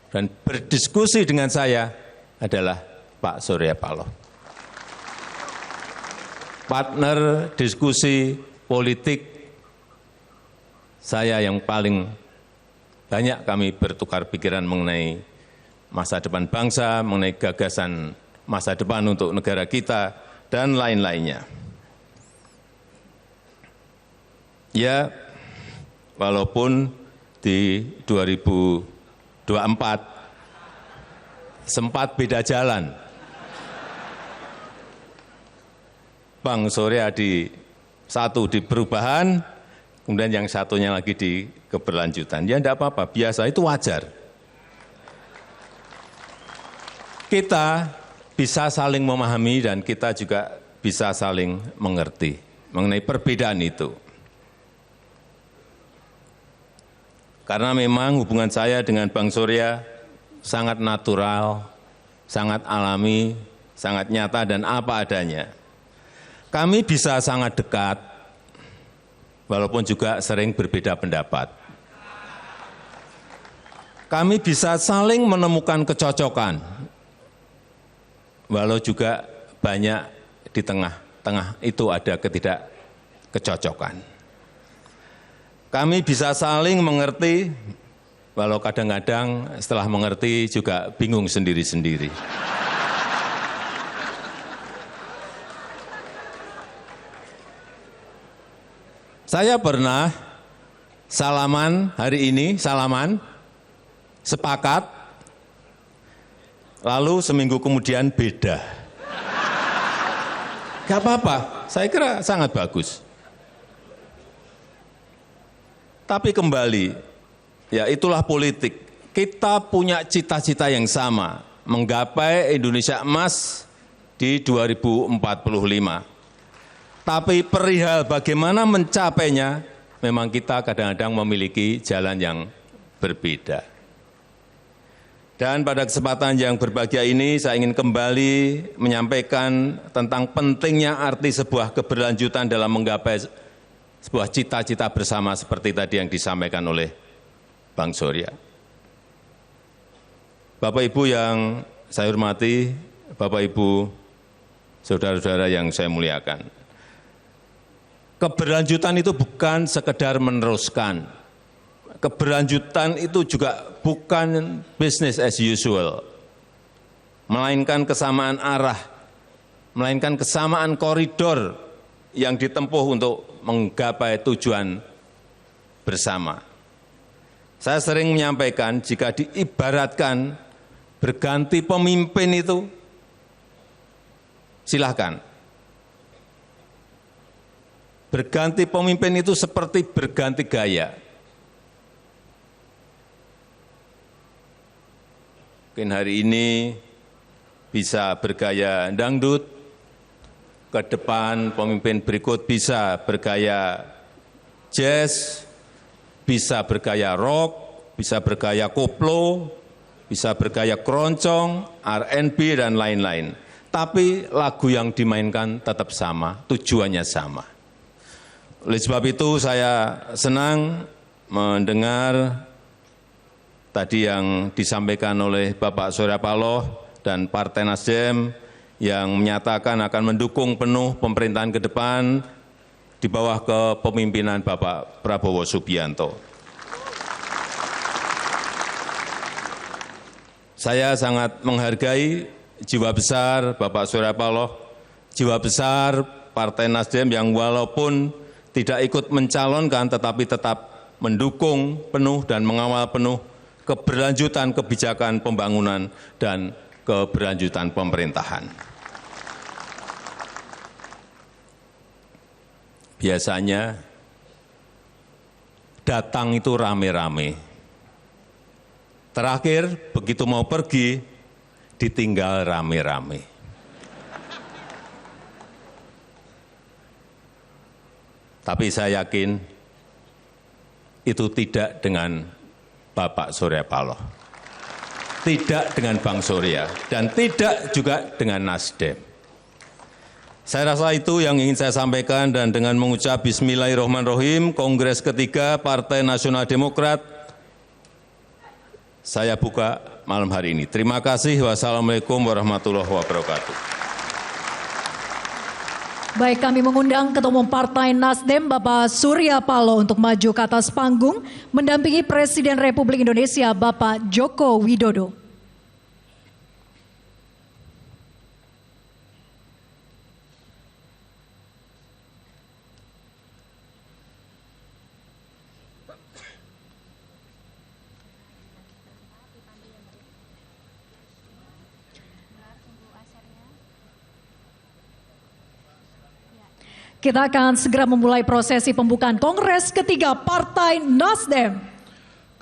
dan berdiskusi dengan saya adalah Pak Surya Paloh. Partner diskusi politik saya yang paling banyak kami bertukar pikiran mengenai masa depan bangsa, mengenai gagasan masa depan untuk negara kita, dan lain-lainnya. Ya, walaupun di 2024 sempat beda jalan. Bang Surya satu di perubahan, kemudian yang satunya lagi di keberlanjutan. Ya enggak apa-apa, biasa, itu wajar. Kita bisa saling memahami dan kita juga bisa saling mengerti mengenai perbedaan itu. Karena memang hubungan saya dengan Bang Surya sangat natural, sangat alami, sangat nyata dan apa adanya. Kami bisa sangat dekat, walaupun juga sering berbeda pendapat. Kami bisa saling menemukan kecocokan, walau juga banyak di tengah-tengah itu ada ketidakkecocokan. Kami bisa saling mengerti, walau kadang-kadang setelah mengerti juga bingung sendiri-sendiri. Saya pernah salaman hari ini, sepakat, lalu seminggu kemudian beda. Gak apa-apa, saya kira sangat bagus. Tapi kembali, ya itulah politik. Kita punya cita-cita yang sama, menggapai Indonesia emas di 2045. Tapi perihal bagaimana mencapainya, memang kita kadang-kadang memiliki jalan yang berbeda. Dan pada kesempatan yang berbahagia ini, saya ingin kembali menyampaikan tentang pentingnya arti sebuah keberlanjutan dalam menggapai sebuah cita-cita bersama seperti tadi yang disampaikan oleh Bang Surya. Bapak Ibu yang saya hormati, Bapak Ibu, saudara-saudara yang saya muliakan. Keberlanjutan itu bukan sekedar meneruskan. Keberlanjutan itu juga bukan business as usual, melainkan kesamaan arah, melainkan kesamaan koridor yang ditempuh untuk menggapai tujuan bersama. Saya sering menyampaikan jika diibaratkan berganti pemimpin itu, silahkan. Berganti pemimpin itu seperti berganti gaya. Mungkin hari ini bisa bergaya dangdut, ke depan pemimpin berikut bisa bergaya jazz, bisa bergaya rock, bisa bergaya koplo, bisa bergaya keroncong, R&B, dan lain-lain. Tapi lagu yang dimainkan tetap sama, tujuannya sama. Oleh sebab itu saya senang mendengar tadi yang disampaikan oleh Bapak Surya Paloh dan Partai Nasdem yang menyatakan akan mendukung penuh pemerintahan ke depan di bawah kepemimpinan Bapak Prabowo Subianto. Saya sangat menghargai jiwa besar Bapak Surya Paloh, jiwa besar Partai Nasdem yang walaupun tidak ikut mencalonkan tetapi tetap mendukung penuh dan mengawal penuh keberlanjutan kebijakan pembangunan dan keberlanjutan pemerintahan. Biasanya datang itu rame-rame. Terakhir begitu mau pergi ditinggal rame-rame. Tapi saya yakin itu tidak dengan Bapak Surya Paloh, tidak dengan Bang Surya, dan tidak juga dengan Nasdem. Saya rasa itu yang ingin saya sampaikan, dan dengan mengucap Bismillahirrahmanirrahim, Kongres ketiga Partai Nasional Demokrat, saya buka malam hari ini. Terima kasih. Wassalamualaikum warahmatullahi wabarakatuh. Baik, kami mengundang Ketua Umum Partai Nasdem Bapak Surya Paloh untuk maju ke atas panggung mendampingi Presiden Republik Indonesia Bapak Joko Widodo. Kita akan segera memulai prosesi pembukaan Kongres ketiga Partai Nasdem.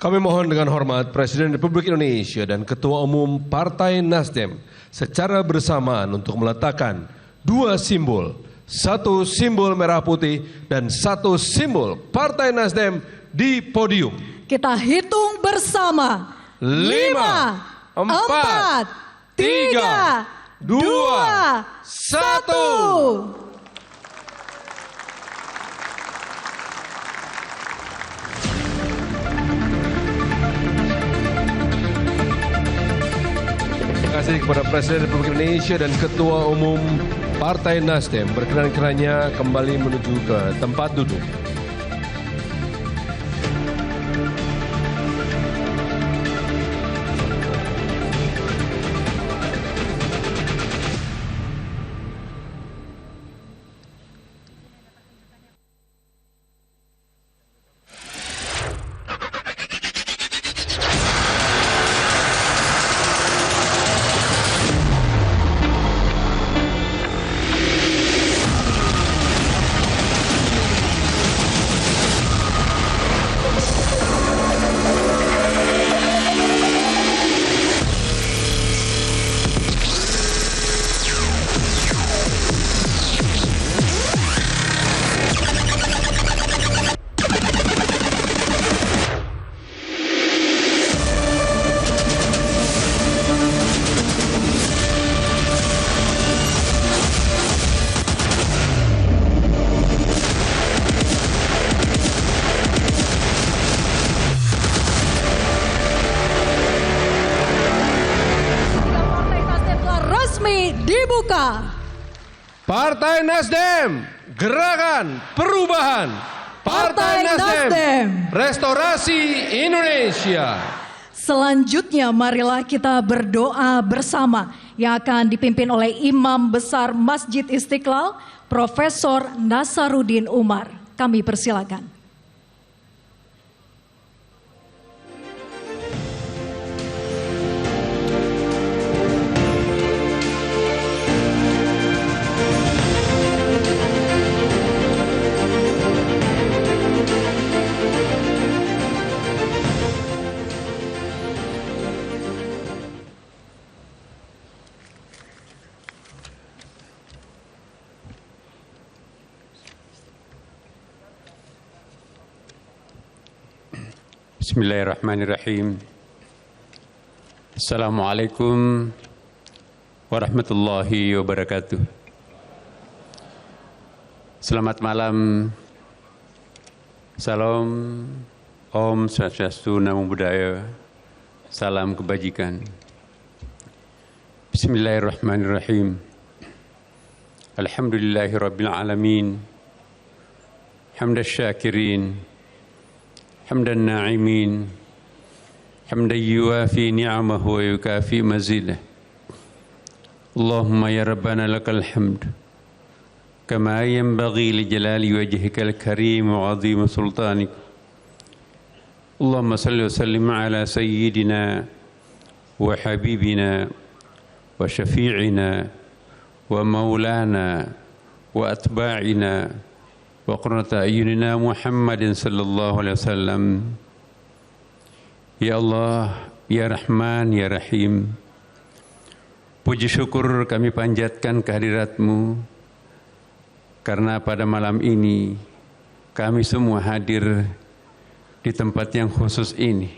Kami mohon dengan hormat Presiden Republik Indonesia dan Ketua Umum Partai Nasdem secara bersamaan untuk meletakkan dua simbol, satu simbol merah putih dan satu simbol Partai Nasdem di podium. Kita hitung bersama. 5, 4, 3, 2, 1. Terima kasih kepada Presiden Republik Indonesia dan Ketua Umum Partai Nasdem. Berkenan-kenannya kembali menuju ke tempat duduk. Dibuka. Partai Nasdem, Gerakan Perubahan. Partai Nasdem, Restorasi Indonesia. Selanjutnya marilah kita berdoa bersama yang akan dipimpin oleh Imam Besar Masjid Istiqlal, Profesor Nasaruddin Umar. Kami persilakan. Bismillahirrahmanirrahim. Assalamualaikum warahmatullahi wabarakatuh. Selamat malam. Salam, Om Swastiastu, Namo Buddhaya, salam kebajikan. Bismillahirrahmanirrahim. Alhamdulillahirabbil alamin. Hamdas syakirin. حمد الناعمين حمدا يوافي نعمه ويكافي مزيده اللهم يا ربنا لك الحمد كما ينبغي لجلال وجهك الكريم وعظيم سلطانك اللهم صل وسلم على سيدنا وحبيبنا وشفيعنا ومولانا وأتباعنا وقرة أعيننا محمد صلى الله عليه وسلم. Ya Allah, Ya Rahman, Ya Rahim, puji syukur kami panjatkan kehadirat-Mu karena pada malam ini kami semua hadir di tempat yang khusus ini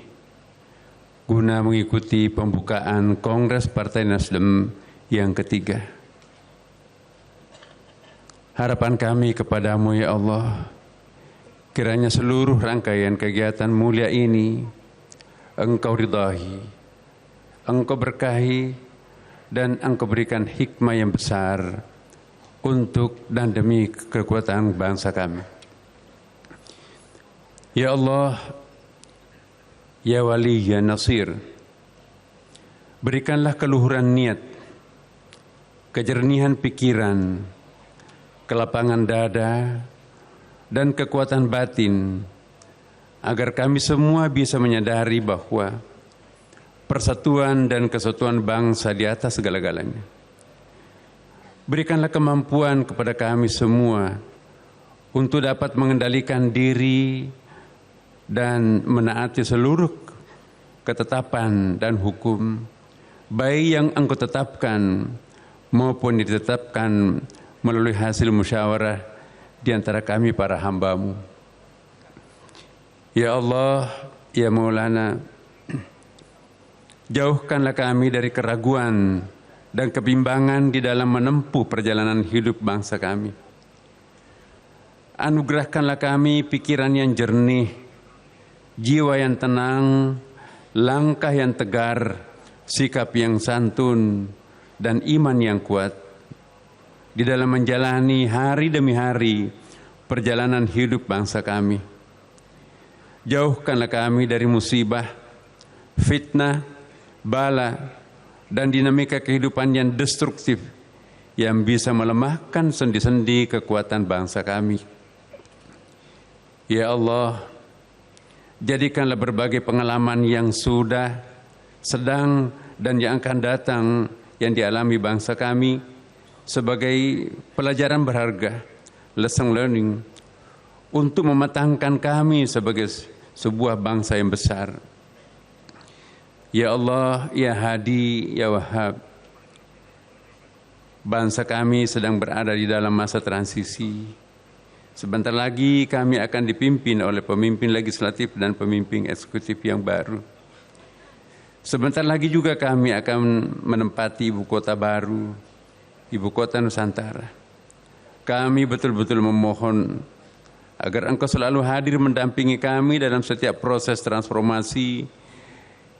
guna mengikuti pembukaan Kongres Partai Nasdem yang ketiga. Harapan kami kepadamu ya Allah, kiranya seluruh rangkaian kegiatan mulia ini Engkau ridai, Engkau berkahi, dan Engkau berikan hikmah yang besar untuk dan demi kekuatan bangsa kami. Ya Allah, Ya Wali, Ya Nasir, berikanlah keluhuran niat, kejernihan pikiran, kelapangan dada, dan kekuatan batin, agar kami semua bisa menyadari bahwa persatuan dan kesatuan bangsa di atas segala-galanya. Berikanlah kemampuan kepada kami semua untuk dapat mengendalikan diri dan menaati seluruh ketetapan dan hukum, baik yang Engkau tetapkan maupun ditetapkan melalui hasil musyawarah di antara kami para hamba-Mu. Ya Allah, Ya Maulana, jauhkanlah kami dari keraguan dan kebimbangan di dalam menempuh perjalanan hidup bangsa kami. Anugerahkanlah kami pikiran yang jernih, jiwa yang tenang, langkah yang tegar, sikap yang santun, dan iman yang kuat di dalam menjalani hari demi hari perjalanan hidup bangsa kami. Jauhkanlah kami dari musibah, fitnah, bala, dan dinamika kehidupan yang destruktif yang bisa melemahkan sendi-sendi kekuatan bangsa kami. Ya Allah, jadikanlah berbagai pengalaman yang sudah, sedang, dan yang akan datang yang dialami bangsa kami sebagai pelajaran berharga, lesson learning, untuk mematangkan kami sebagai sebuah bangsa yang besar. Ya Allah, Ya Hadi, Ya Wahhab, bangsa kami sedang berada di dalam masa transisi. Sebentar lagi kami akan dipimpin oleh pemimpin legislatif dan pemimpin eksekutif yang baru. Sebentar lagi juga kami akan menempati ibu kota baru, ibu kota Nusantara. Kami betul-betul memohon agar Engkau selalu hadir mendampingi kami dalam setiap proses transformasi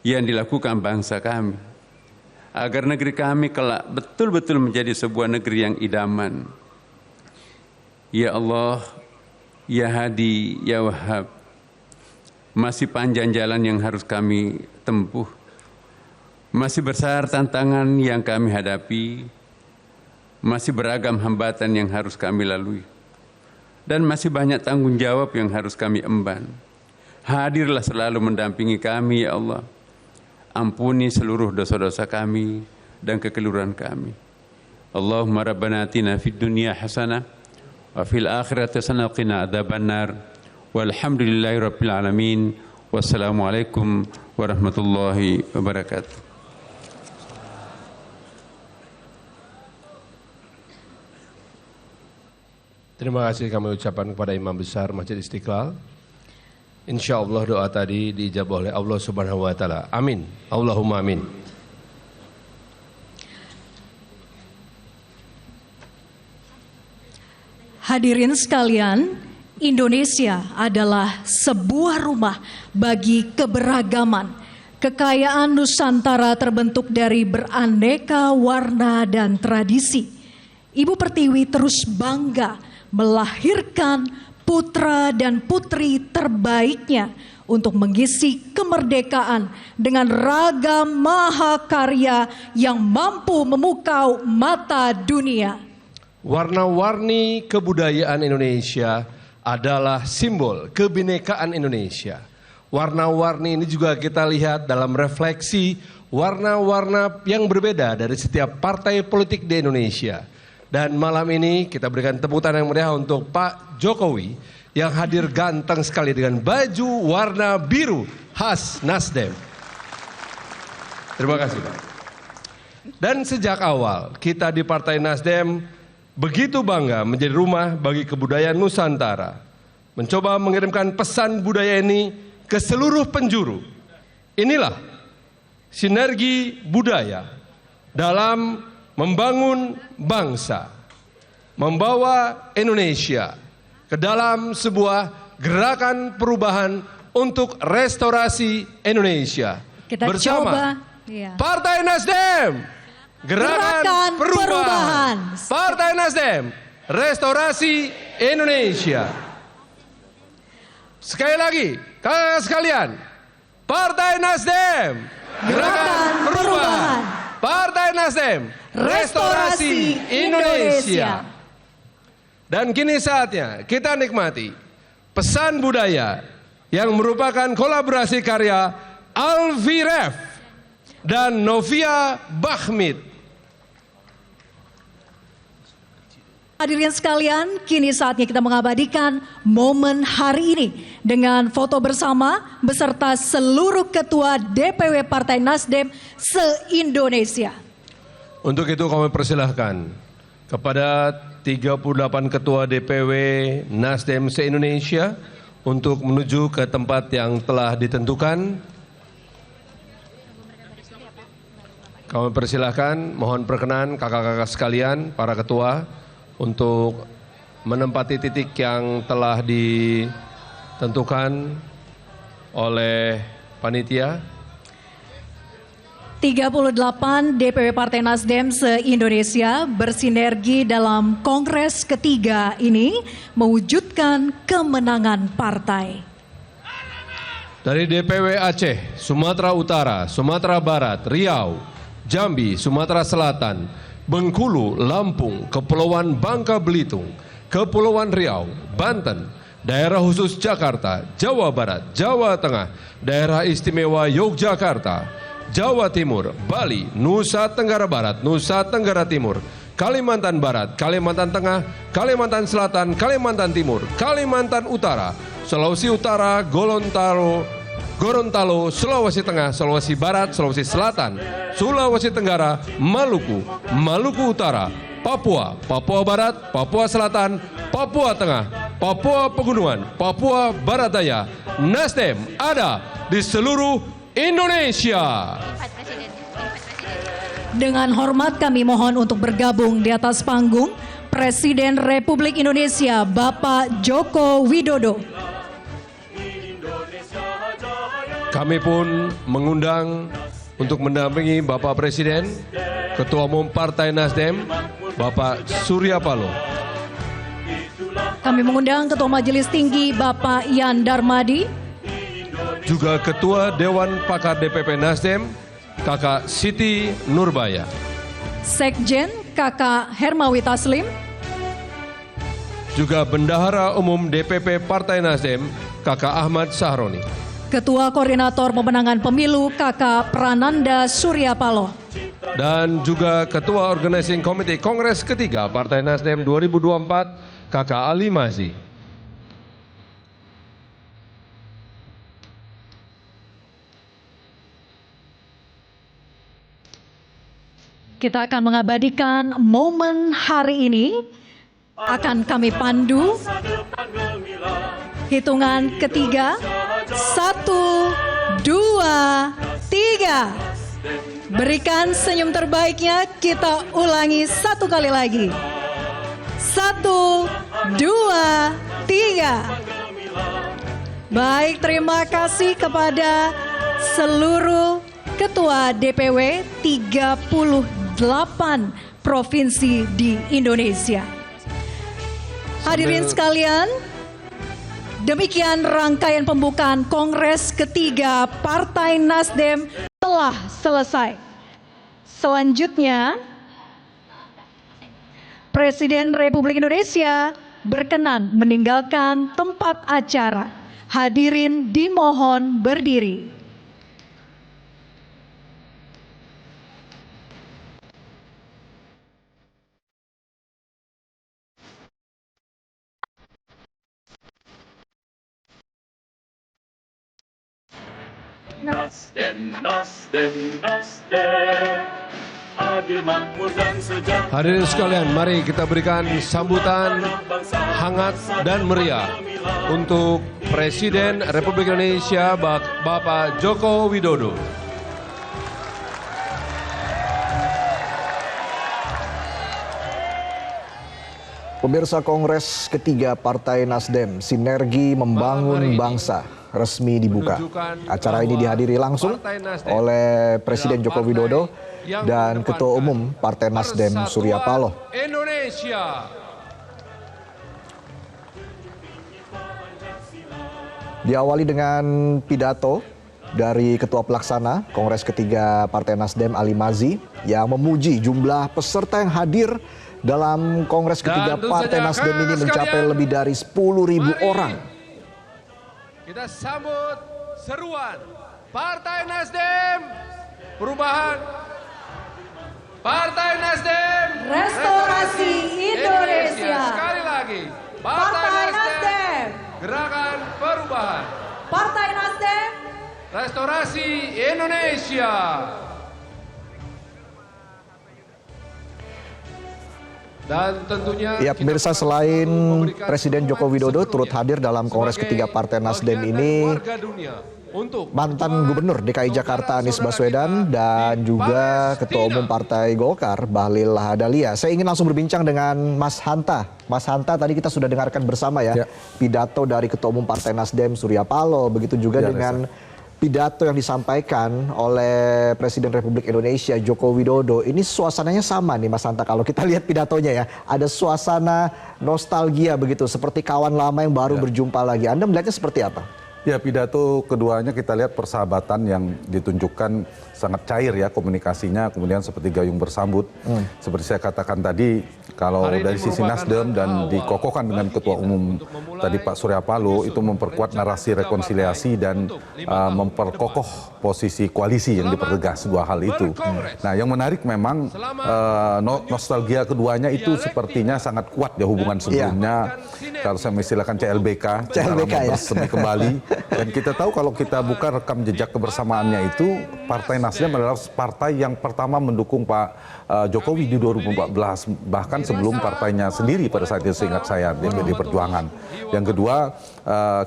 yang dilakukan bangsa kami, agar negeri kami kelak betul-betul menjadi sebuah negeri yang idaman. Ya Allah, Ya Hadi, Ya Wahhab, masih panjang jalan yang harus kami tempuh, masih besar tantangan yang kami hadapi, masih beragam hambatan yang harus kami lalui, dan masih banyak tanggung jawab yang harus kami emban. Hadirlah selalu mendampingi kami, Ya Allah. Ampuni seluruh dosa-dosa kami dan kekeliruan kami. Allahumma rabbana atina fid dunya hasanah wa fil akhirati hasanah wa qina adzabannar. Walhamdulillahi rabbil alamin. Wassalamualaikum warahmatullahi wabarakatuh. Terima kasih kami ucapkan kepada Imam Besar Masjid Istiqlal. Insya Allah doa tadi diijabah oleh Allah Subhanahu wa Ta'ala. Amin. Allahumma amin. Hadirin sekalian, Indonesia adalah sebuah rumah bagi keberagaman. Kekayaan Nusantara terbentuk dari beraneka warna dan tradisi. Ibu Pertiwi terus bangga melahirkan putra dan putri terbaiknya untuk mengisi kemerdekaan dengan ragam mahakarya yang mampu memukau mata dunia. Warna-warni kebudayaan Indonesia adalah simbol kebinekaan Indonesia. Warna-warni ini juga kita lihat dalam refleksi warna-warna yang berbeda dari setiap partai politik di Indonesia. Dan malam ini kita berikan tepuk tangan yang meriah untuk Pak Jokowi yang hadir ganteng sekali dengan baju warna biru khas Nasdem. Terima kasih Pak. Dan sejak awal kita di Partai Nasdem begitu bangga menjadi rumah bagi kebudayaan Nusantara. Mencoba mengirimkan pesan budaya ini ke seluruh penjuru. Inilah sinergi budaya dalam membangun bangsa, membawa Indonesia ke dalam sebuah gerakan perubahan untuk restorasi Indonesia. Kita bersama coba, ya. Partai Nasdem, gerakan perubahan. Partai Nasdem, restorasi Indonesia. Sekali lagi, kakak sekalian, Partai Nasdem, gerakan perubahan. Partai Nasdem, restorasi Indonesia. Dan kini saatnya kita nikmati pesan budaya yang merupakan kolaborasi karya Alvi Ref dan Novia Bahmid. Hadirin sekalian, kini saatnya kita mengabadikan momen hari ini dengan foto bersama beserta seluruh ketua DPW Partai Nasdem se-Indonesia. Untuk itu kami persilahkan kepada 38 ketua DPW Nasdem se-Indonesia untuk menuju ke tempat yang telah ditentukan. Kami persilahkan, mohon perkenan kakak-kakak sekalian, para ketua, untuk menempati titik yang telah ditentukan oleh panitia. 38 DPW Partai Nasdem se-Indonesia bersinergi dalam Kongres ketiga ini mewujudkan kemenangan partai. Dari DPW Aceh, Sumatera Utara, Sumatera Barat, Riau, Jambi, Sumatera Selatan, Bengkulu, Lampung, Kepulauan Bangka Belitung, Kepulauan Riau, Banten, Daerah Khusus Jakarta, Jawa Barat, Jawa Tengah, Daerah Istimewa Yogyakarta, Jawa Timur, Bali, Nusa Tenggara Barat, Nusa Tenggara Timur, Kalimantan Barat, Kalimantan Tengah, Kalimantan Selatan, Kalimantan Timur, Kalimantan Utara, Sulawesi Utara, Gorontalo, Sulawesi Tengah, Sulawesi Barat, Sulawesi Selatan, Sulawesi Tenggara, Maluku, Maluku Utara, Papua, Papua Barat, Papua Selatan, Papua Tengah, Papua Pegunungan, Papua Barat Daya. Nasdem ada di seluruh Indonesia. Dengan hormat kami mohon untuk bergabung di atas panggung Presiden Republik Indonesia Bapak Joko Widodo. Kami pun mengundang untuk mendampingi Bapak Presiden, Ketua Umum Partai Nasdem, Bapak Surya Paloh. Kami mengundang Ketua Majelis Tinggi Bapak Ian Darmadi. Juga Ketua Dewan Pakar DPP Nasdem, Kakak Siti Nurbaya. Sekjen Kakak Hermawi Taslim. Juga Bendahara Umum DPP Partai Nasdem, Kakak Ahmad Sahroni. Ketua Koordinator Pemenangan Pemilu Kakak Prananda Surya Paloh. Dan juga Ketua Organizing Committee Kongres ketiga Partai Nasdem 2024, Kakak Ali Mazi. Kita akan mengabadikan momen hari ini. Akan kami pandu. Hitungan ketiga. 1, 2, 3. Berikan senyum terbaiknya. Kita ulangi satu kali lagi. 1, 2, 3. Baik, terima kasih kepada seluruh Ketua DPW 38 provinsi di Indonesia. Hadirin sekalian, demikian rangkaian pembukaan Kongres ketiga Partai Nasdem telah selesai. Selanjutnya, Presiden Republik Indonesia berkenan meninggalkan tempat acara. Hadirin dimohon berdiri. Nasdem, Nasdem, Nasdem, adil, makmur dan sejahtera. Hadirin sekalian, mari kita berikan sambutan hangat dan meriah untuk Presiden Republik Indonesia Bapak Joko Widodo. Pemirsa Kongres ketiga Partai Nasdem, Sinergi Membangun Bangsa, resmi dibuka. Acara ini dihadiri langsung oleh Presiden Joko Widodo dan Ketua Umum Partai Nasdem Surya Paloh. Indonesia. Diawali dengan pidato dari Ketua Pelaksana Kongres ketiga Partai Nasdem Ali Mazi yang memuji jumlah peserta yang hadir dalam Kongres ketiga Partai Nasdem ini mencapai lebih dari 10.000 orang. Kita sambut seruan Partai Nasdem Perubahan, Partai Nasdem Restorasi Indonesia. Sekali lagi, Partai Nasdem, Gerakan Perubahan, Partai Nasdem, Restorasi Indonesia. Dan tentunya ya pemirsa, selain Presiden Joko Widodo turut hadir dalam Kongres ketiga Partai Nasdem ini, mantan Gubernur DKI Jakarta Anies Baswedan dan juga Ketua Umum Partai Golkar Bahlil Lahadalia. Saya ingin langsung berbincang dengan Mas Hanta. Mas Hanta, tadi kita sudah dengarkan bersama ya pidato dari Ketua Umum Partai Nasdem Surya Paloh, begitu juga dengan pidato yang disampaikan oleh Presiden Republik Indonesia Joko Widodo. Ini suasananya sama nih Mas Hanta, kalau kita lihat pidatonya ya. Ada suasana nostalgia begitu, seperti kawan lama yang baru berjumpa lagi. Anda melihatnya seperti apa? Ya, pidato keduanya kita lihat persahabatan yang ditunjukkan sangat cair ya komunikasinya, kemudian seperti gayung bersambut. Seperti saya katakan tadi, kalau dari sisi Nasdem dan dikokohkan dengan Ketua Umum tadi Pak Surya Paloh, itu memperkuat narasi rekonsiliasi dan memperkokoh posisi koalisi yang dipertegas, dua hal itu. Nah, yang menarik memang nostalgia keduanya itu sepertinya sangat kuat ya hubungan sebelumnya. Kalau saya mengistilahkan CLBK ya. Bersemi kembali. Dan kita tahu kalau kita buka rekam jejak kebersamaannya itu, Partai Nasdem adalah partai yang pertama mendukung Pak Jokowi di 2014, bahkan sebelum partainya sendiri pada saat itu, seingat saya, DPD Perjuangan. Yang kedua,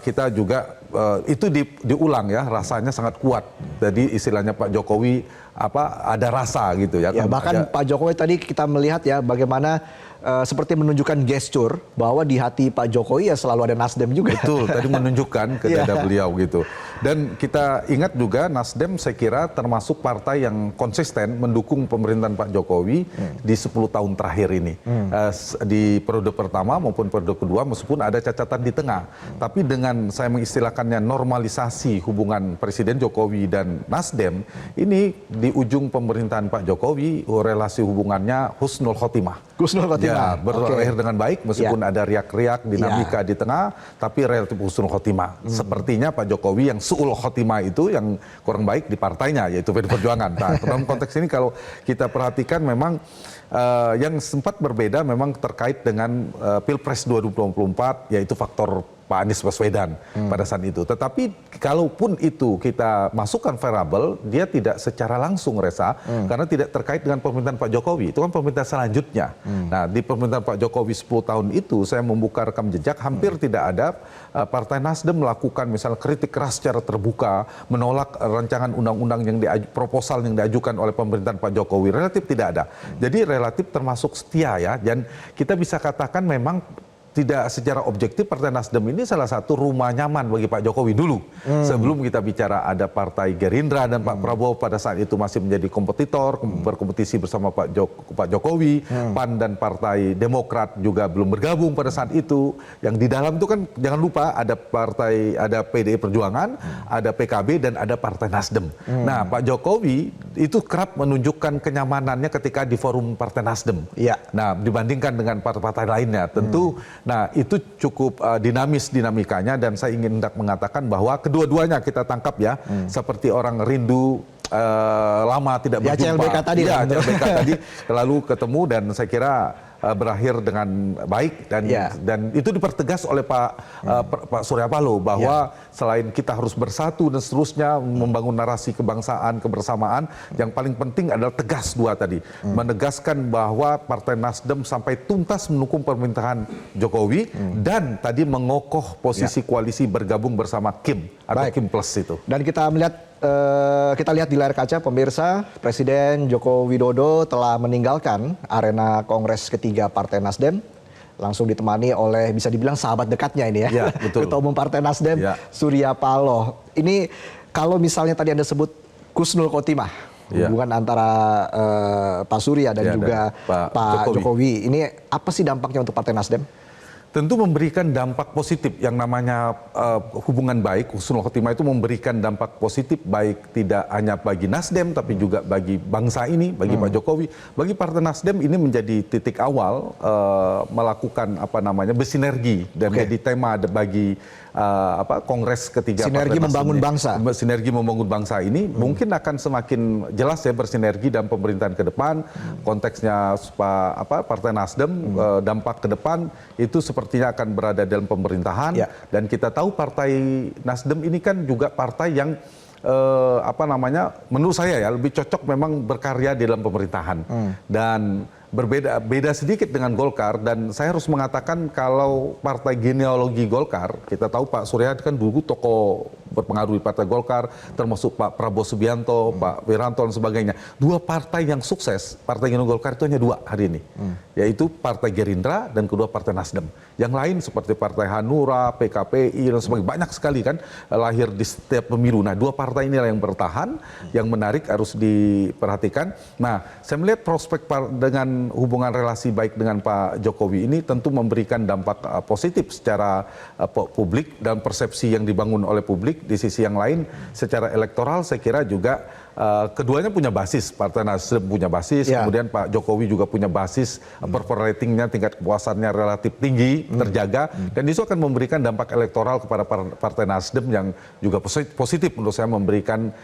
kita juga itu diulang ya, rasanya sangat kuat. Jadi istilahnya Pak Jokowi ada rasa gitu ya. Bahkan Pak Jokowi tadi kita melihat ya bagaimana seperti menunjukkan gestur bahwa di hati Pak Jokowi ya selalu ada Nasdem juga. Betul, tadi menunjukkan ke dada beliau gitu. Dan kita ingat juga Nasdem saya kira termasuk partai yang konsisten mendukung pemerintahan Pak Jokowi di 10 tahun terakhir ini. Di periode pertama maupun periode kedua meskipun ada cacatan di tengah. Tapi dengan saya mengistilahkannya normalisasi hubungan Presiden Jokowi dan Nasdem, ini di ujung pemerintahan Pak Jokowi relasi hubungannya husnul khotimah. Husnul khotimah. Ya, berakhir dengan baik meskipun ada riak-riak dinamika di tengah, tapi relatif husnul khotimah. Sepertinya Pak Jokowi yang su'ul khotimah itu yang kurang baik di partainya, yaitu PD Perjuangan. Nah, dalam konteks ini kalau kita perhatikan memang yang sempat berbeda memang terkait dengan Pilpres 2024, yaitu faktor Pak Anies Baswedan pada saat itu. Tetapi kalaupun itu kita masukkan variabel, dia tidak secara langsung Reza, karena tidak terkait dengan pemerintahan Pak Jokowi. Itu kan pemerintahan selanjutnya. Nah, di pemerintahan Pak Jokowi 10 tahun itu, saya membuka rekam jejak, hampir tidak ada Partai Nasdem melakukan misalnya kritik keras secara terbuka, menolak rancangan undang-undang yang proposal yang diajukan oleh pemerintahan Pak Jokowi. Relatif tidak ada. Jadi relatif termasuk setia ya. Dan kita bisa katakan memang tidak secara objektif Partai Nasdem ini salah satu rumah nyaman bagi Pak Jokowi dulu. Sebelum kita bicara ada Partai Gerindra dan Pak Prabowo pada saat itu masih menjadi kompetitor, berkompetisi bersama Pak Jokowi, PAN dan Partai Demokrat juga belum bergabung pada saat itu. Yang di dalam itu kan jangan lupa ada PDI Perjuangan, ada PKB dan ada Partai Nasdem. Nah, Pak Jokowi itu kerap menunjukkan kenyamanannya ketika di forum Partai Nasdem. Nah, dibandingkan dengan partai-partai lainnya. Tentu Nah, itu cukup dinamis dinamikanya, dan saya ingin hendak mengatakan bahwa kedua-duanya kita tangkap ya, seperti orang rindu lama tidak berjumpa. CLBK tadi. Ya, CLBK tadi lalu ketemu, dan saya kira berakhir dengan baik, dan itu dipertegas oleh Pak Surya Paloh bahwa selain kita harus bersatu dan seterusnya membangun narasi kebangsaan, kebersamaan, yang paling penting adalah tegas dua tadi, menegaskan bahwa Partai Nasdem sampai tuntas mendukung pemerintahan Jokowi, dan tadi mengokoh posisi koalisi bergabung bersama Kim atau Kim Plus itu. Dan kita lihat di layar kaca pemirsa, Presiden Joko Widodo telah meninggalkan arena Kongres ketiga Partai Nasdem, langsung ditemani oleh bisa dibilang sahabat dekatnya ini ya, betul. Ketua Umum Partai Nasdem Surya Paloh. Ini kalau misalnya tadi Anda sebut Husnul Khotimah, hubungan antara Pak Surya dan juga Pak Jokowi, ini apa sih dampaknya untuk Partai Nasdem? Tentu memberikan dampak positif. Yang namanya hubungan baik, husnul khotimah itu memberikan dampak positif, baik tidak hanya bagi Nasdem tapi juga bagi bangsa ini, bagi Pak Jokowi, bagi Partai Nasdem. Ini menjadi titik awal melakukan bersinergi, dan menjadi tema bagi Kongres ketiga Sinergi Partai membangun Nasdem. bangsa. Sinergi membangun bangsa ini mungkin akan semakin jelas ya bersinergi dalam pemerintahan ke depan. Konteksnya Partai Nasdem dampak ke depan itu sepertinya akan berada dalam pemerintahan, dan kita tahu Partai Nasdem ini kan juga partai yang menurut saya ya lebih cocok memang berkarya di dalam pemerintahan, dan beda sedikit dengan Golkar. Dan saya harus mengatakan kalau partai genealogi Golkar, kita tahu Pak Surya kan dulu tokoh berpengaruh di Partai Golkar, termasuk Pak Prabowo Subianto, Pak Wiranto dan sebagainya. Dua partai yang sukses, partai genealogi Golkar itu hanya dua hari ini, yaitu Partai Gerindra dan kedua Partai Nasdem. Yang lain seperti Partai Hanura, PKPI dan sebagainya, banyak sekali kan lahir di setiap pemilu. Nah, dua partai inilah yang bertahan, yang menarik harus diperhatikan. Nah, saya melihat prospek dengan hubungan relasi baik dengan Pak Jokowi ini tentu memberikan dampak positif secara publik dan persepsi yang dibangun oleh publik. Di sisi yang lain, secara elektoral saya kira juga keduanya punya basis. Partai Nasdem punya basis, kemudian Pak Jokowi juga punya basis, approval ratingnya, tingkat kepuasannya relatif tinggi, terjaga, dan itu akan memberikan dampak elektoral kepada Partai Nasdem yang juga positif menurut saya, memberikan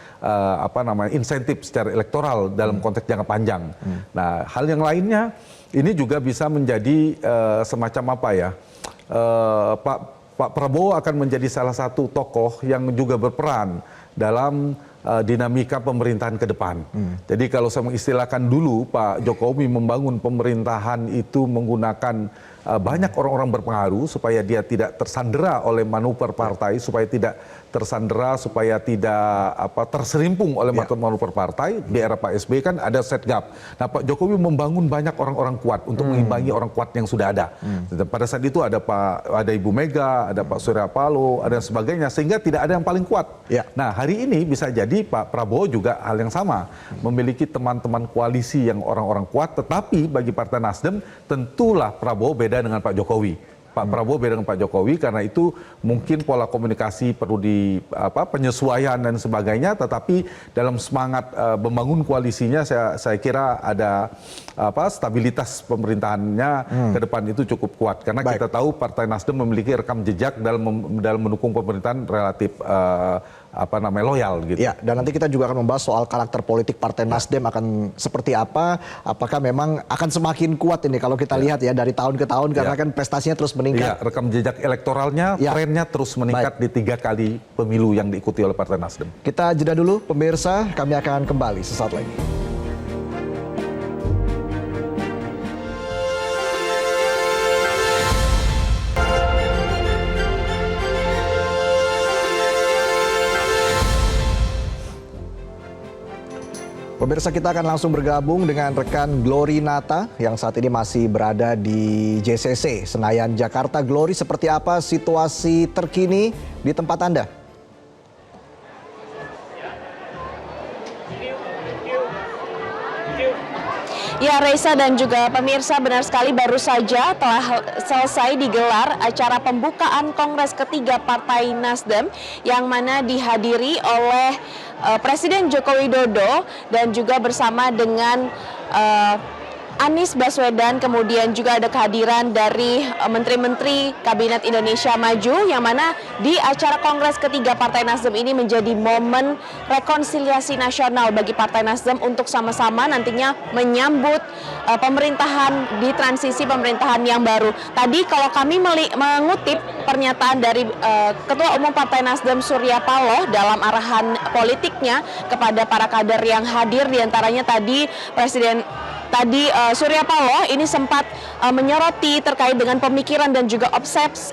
insentif secara elektoral dalam konteks jangka panjang. Nah, hal yang lainnya ini juga bisa menjadi semacam Pak Prabowo akan menjadi salah satu tokoh yang juga berperan dalam dinamika pemerintahan ke depan. Jadi kalau saya mengistilahkan dulu, Pak Jokowi membangun pemerintahan itu menggunakan banyak orang-orang berpengaruh supaya dia tidak tersandera oleh manuver partai, supaya tidak tersandera, supaya tidak terserimpung oleh manuver partai. Di era Pak SBY kan ada setgap. Nah, Pak Jokowi membangun banyak orang-orang kuat untuk mengimbangi orang kuat yang sudah ada. Pada saat itu ada Ibu Mega, ada Pak Surya Paloh, ada sebagainya, sehingga tidak ada yang paling kuat. Nah, hari ini bisa jadi Pak Prabowo juga hal yang sama, memiliki teman-teman koalisi yang orang-orang kuat, tetapi bagi Partai Nasdem tentulah Prabowo beda dengan Pak Jokowi. Pak Prabowo beda dengan Pak Jokowi, karena itu mungkin pola komunikasi perlu penyesuaian dan sebagainya, tetapi dalam semangat membangun koalisinya saya kira ada stabilitas pemerintahannya ke depan itu cukup kuat, karena kita tahu Partai Nasdem memiliki rekam jejak dalam mendukung pemerintahan relatif loyal gitu. Ya, dan nanti kita juga akan membahas soal karakter politik Partai Nasdem akan seperti apa, apakah memang akan semakin kuat ini kalau kita lihat ya dari tahun ke tahun, karena kan prestasinya terus meningkat. Rekam jejak elektoralnya, trennya terus meningkat di 3 kali pemilu yang diikuti oleh Partai Nasdem. Kita jeda dulu pemirsa, kami akan kembali sesaat lagi. Pemirsa, kita akan langsung bergabung dengan rekan Glory Nata yang saat ini masih berada di JCC Senayan, Jakarta. Glory, seperti apa situasi terkini di tempat Anda? Ya, Reza dan juga pemirsa, benar sekali baru saja telah selesai digelar acara pembukaan Kongres ketiga Partai Nasdem yang mana dihadiri oleh Presiden Joko Widodo dan juga bersama dengan Anies Baswedan, kemudian juga ada kehadiran dari menteri-menteri Kabinet Indonesia Maju, yang mana di acara Kongres ketiga Partai Nasdem ini menjadi momen rekonsiliasi nasional bagi Partai Nasdem untuk sama-sama nantinya menyambut pemerintahan di transisi pemerintahan yang baru. Tadi kalau kami mengutip pernyataan dari Ketua Umum Partai Nasdem Surya Paloh dalam arahan politiknya kepada para kader yang hadir, diantaranya tadi Surya Paloh ini sempat menyoroti terkait dengan pemikiran dan juga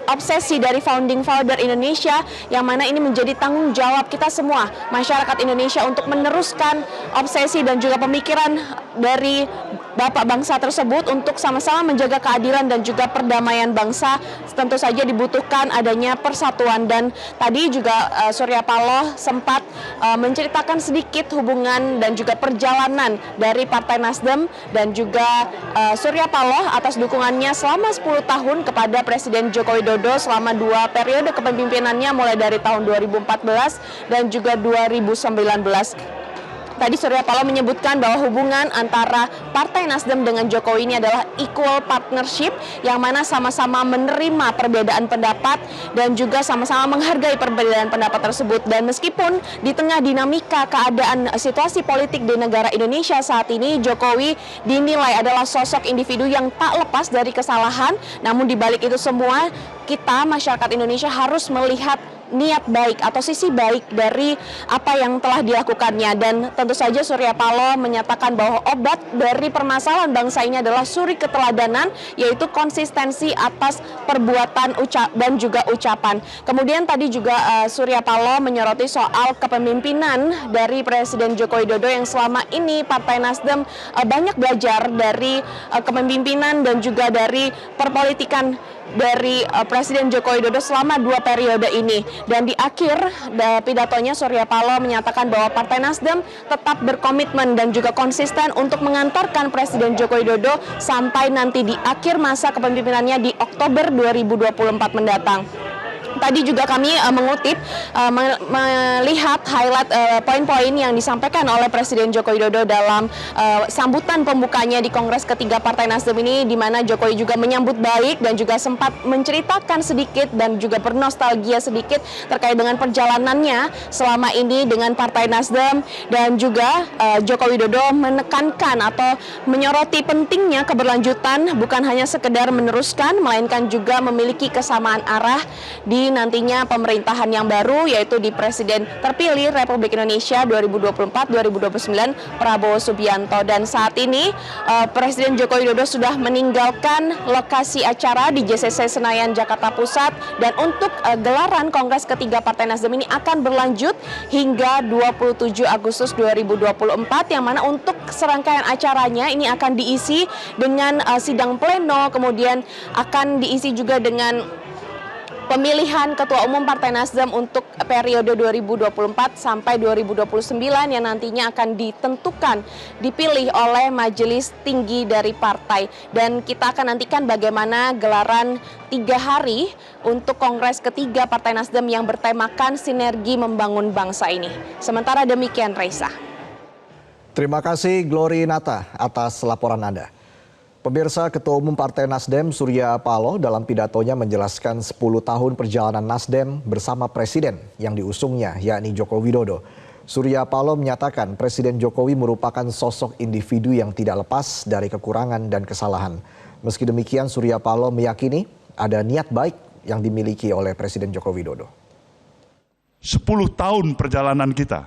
obsesi dari founding father Indonesia, yang mana ini menjadi tanggung jawab kita semua masyarakat Indonesia untuk meneruskan obsesi dan juga pemikiran dari Bapak bangsa tersebut untuk sama-sama menjaga keadilan dan juga perdamaian bangsa. Tentu saja dibutuhkan adanya persatuan, dan tadi juga Surya Paloh sempat menceritakan sedikit hubungan dan juga perjalanan dari Partai Nasdem dan juga Surya Paloh atas dukungannya selama 10 tahun kepada Presiden Joko Widodo selama 2 periode kepemimpinannya mulai dari tahun 2014 dan juga 2019. Tadi Surya Paloh menyebutkan bahwa hubungan antara Partai Nasdem dengan Jokowi ini adalah equal partnership, yang mana sama-sama menerima perbedaan pendapat dan juga sama-sama menghargai perbedaan pendapat tersebut. Dan meskipun di tengah dinamika keadaan situasi politik di negara Indonesia saat ini, Jokowi dinilai adalah sosok individu yang tak lepas dari kesalahan, namun di balik itu semua kita masyarakat Indonesia harus melihat niat baik atau sisi baik dari apa yang telah dilakukannya. Dan tentu saja Surya Paloh menyatakan bahwa obat dari permasalahan bangsa ini adalah suri keteladanan, yaitu konsistensi atas perbuatan dan juga ucapan. Kemudian tadi juga Surya Paloh menyoroti soal kepemimpinan dari Presiden Joko Widodo, yang selama ini Partai Nasdem banyak belajar dari kepemimpinan dan juga dari perpolitikan dari Presiden Joko Widodo selama 2 periode ini. Dan di akhir pidatonya Surya Paloh menyatakan bahwa Partai Nasdem tetap berkomitmen dan juga konsisten untuk mengantarkan Presiden Joko Widodo sampai nanti di akhir masa kepemimpinannya di Oktober 2024 mendatang. Tadi juga kami mengutip, melihat highlight poin-poin yang disampaikan oleh Presiden Joko Widodo dalam sambutan pembukanya di Kongres ketiga Partai Nasdem ini, di mana Jokowi juga menyambut baik dan juga sempat menceritakan sedikit dan juga bernostalgia sedikit terkait dengan perjalanannya selama ini dengan Partai Nasdem. Dan juga Joko Widodo menekankan atau menyoroti pentingnya keberlanjutan, bukan hanya sekedar meneruskan, melainkan juga memiliki kesamaan arah di nantinya pemerintahan yang baru, yaitu di Presiden terpilih Republik Indonesia 2024-2029 Prabowo Subianto. Dan saat ini Presiden Joko Widodo sudah meninggalkan lokasi acara di JCC Senayan Jakarta Pusat, dan untuk gelaran Kongres ketiga Partai Nasdem ini akan berlanjut hingga 27 Agustus 2024, yang mana untuk serangkaian acaranya ini akan diisi dengan sidang pleno, kemudian akan diisi juga dengan pemilihan Ketua Umum Partai Nasdem untuk periode 2024 sampai 2029, yang nantinya akan dipilih oleh Majelis Tinggi dari partai. Dan kita akan nantikan bagaimana gelaran 3 hari untuk Kongres ketiga Partai Nasdem yang bertemakan sinergi membangun bangsa ini. Sementara demikian, Reza. Terima kasih Glory Nata atas laporan Anda. Pemirsa, Ketua Umum Partai Nasdem Surya Paloh dalam pidatonya menjelaskan 10 tahun perjalanan Nasdem bersama Presiden yang diusungnya, yakni Joko Widodo. Surya Paloh menyatakan Presiden Jokowi merupakan sosok individu yang tidak lepas dari kekurangan dan kesalahan. Meski demikian, Surya Paloh meyakini ada niat baik yang dimiliki oleh Presiden Joko Widodo. 10 tahun perjalanan kita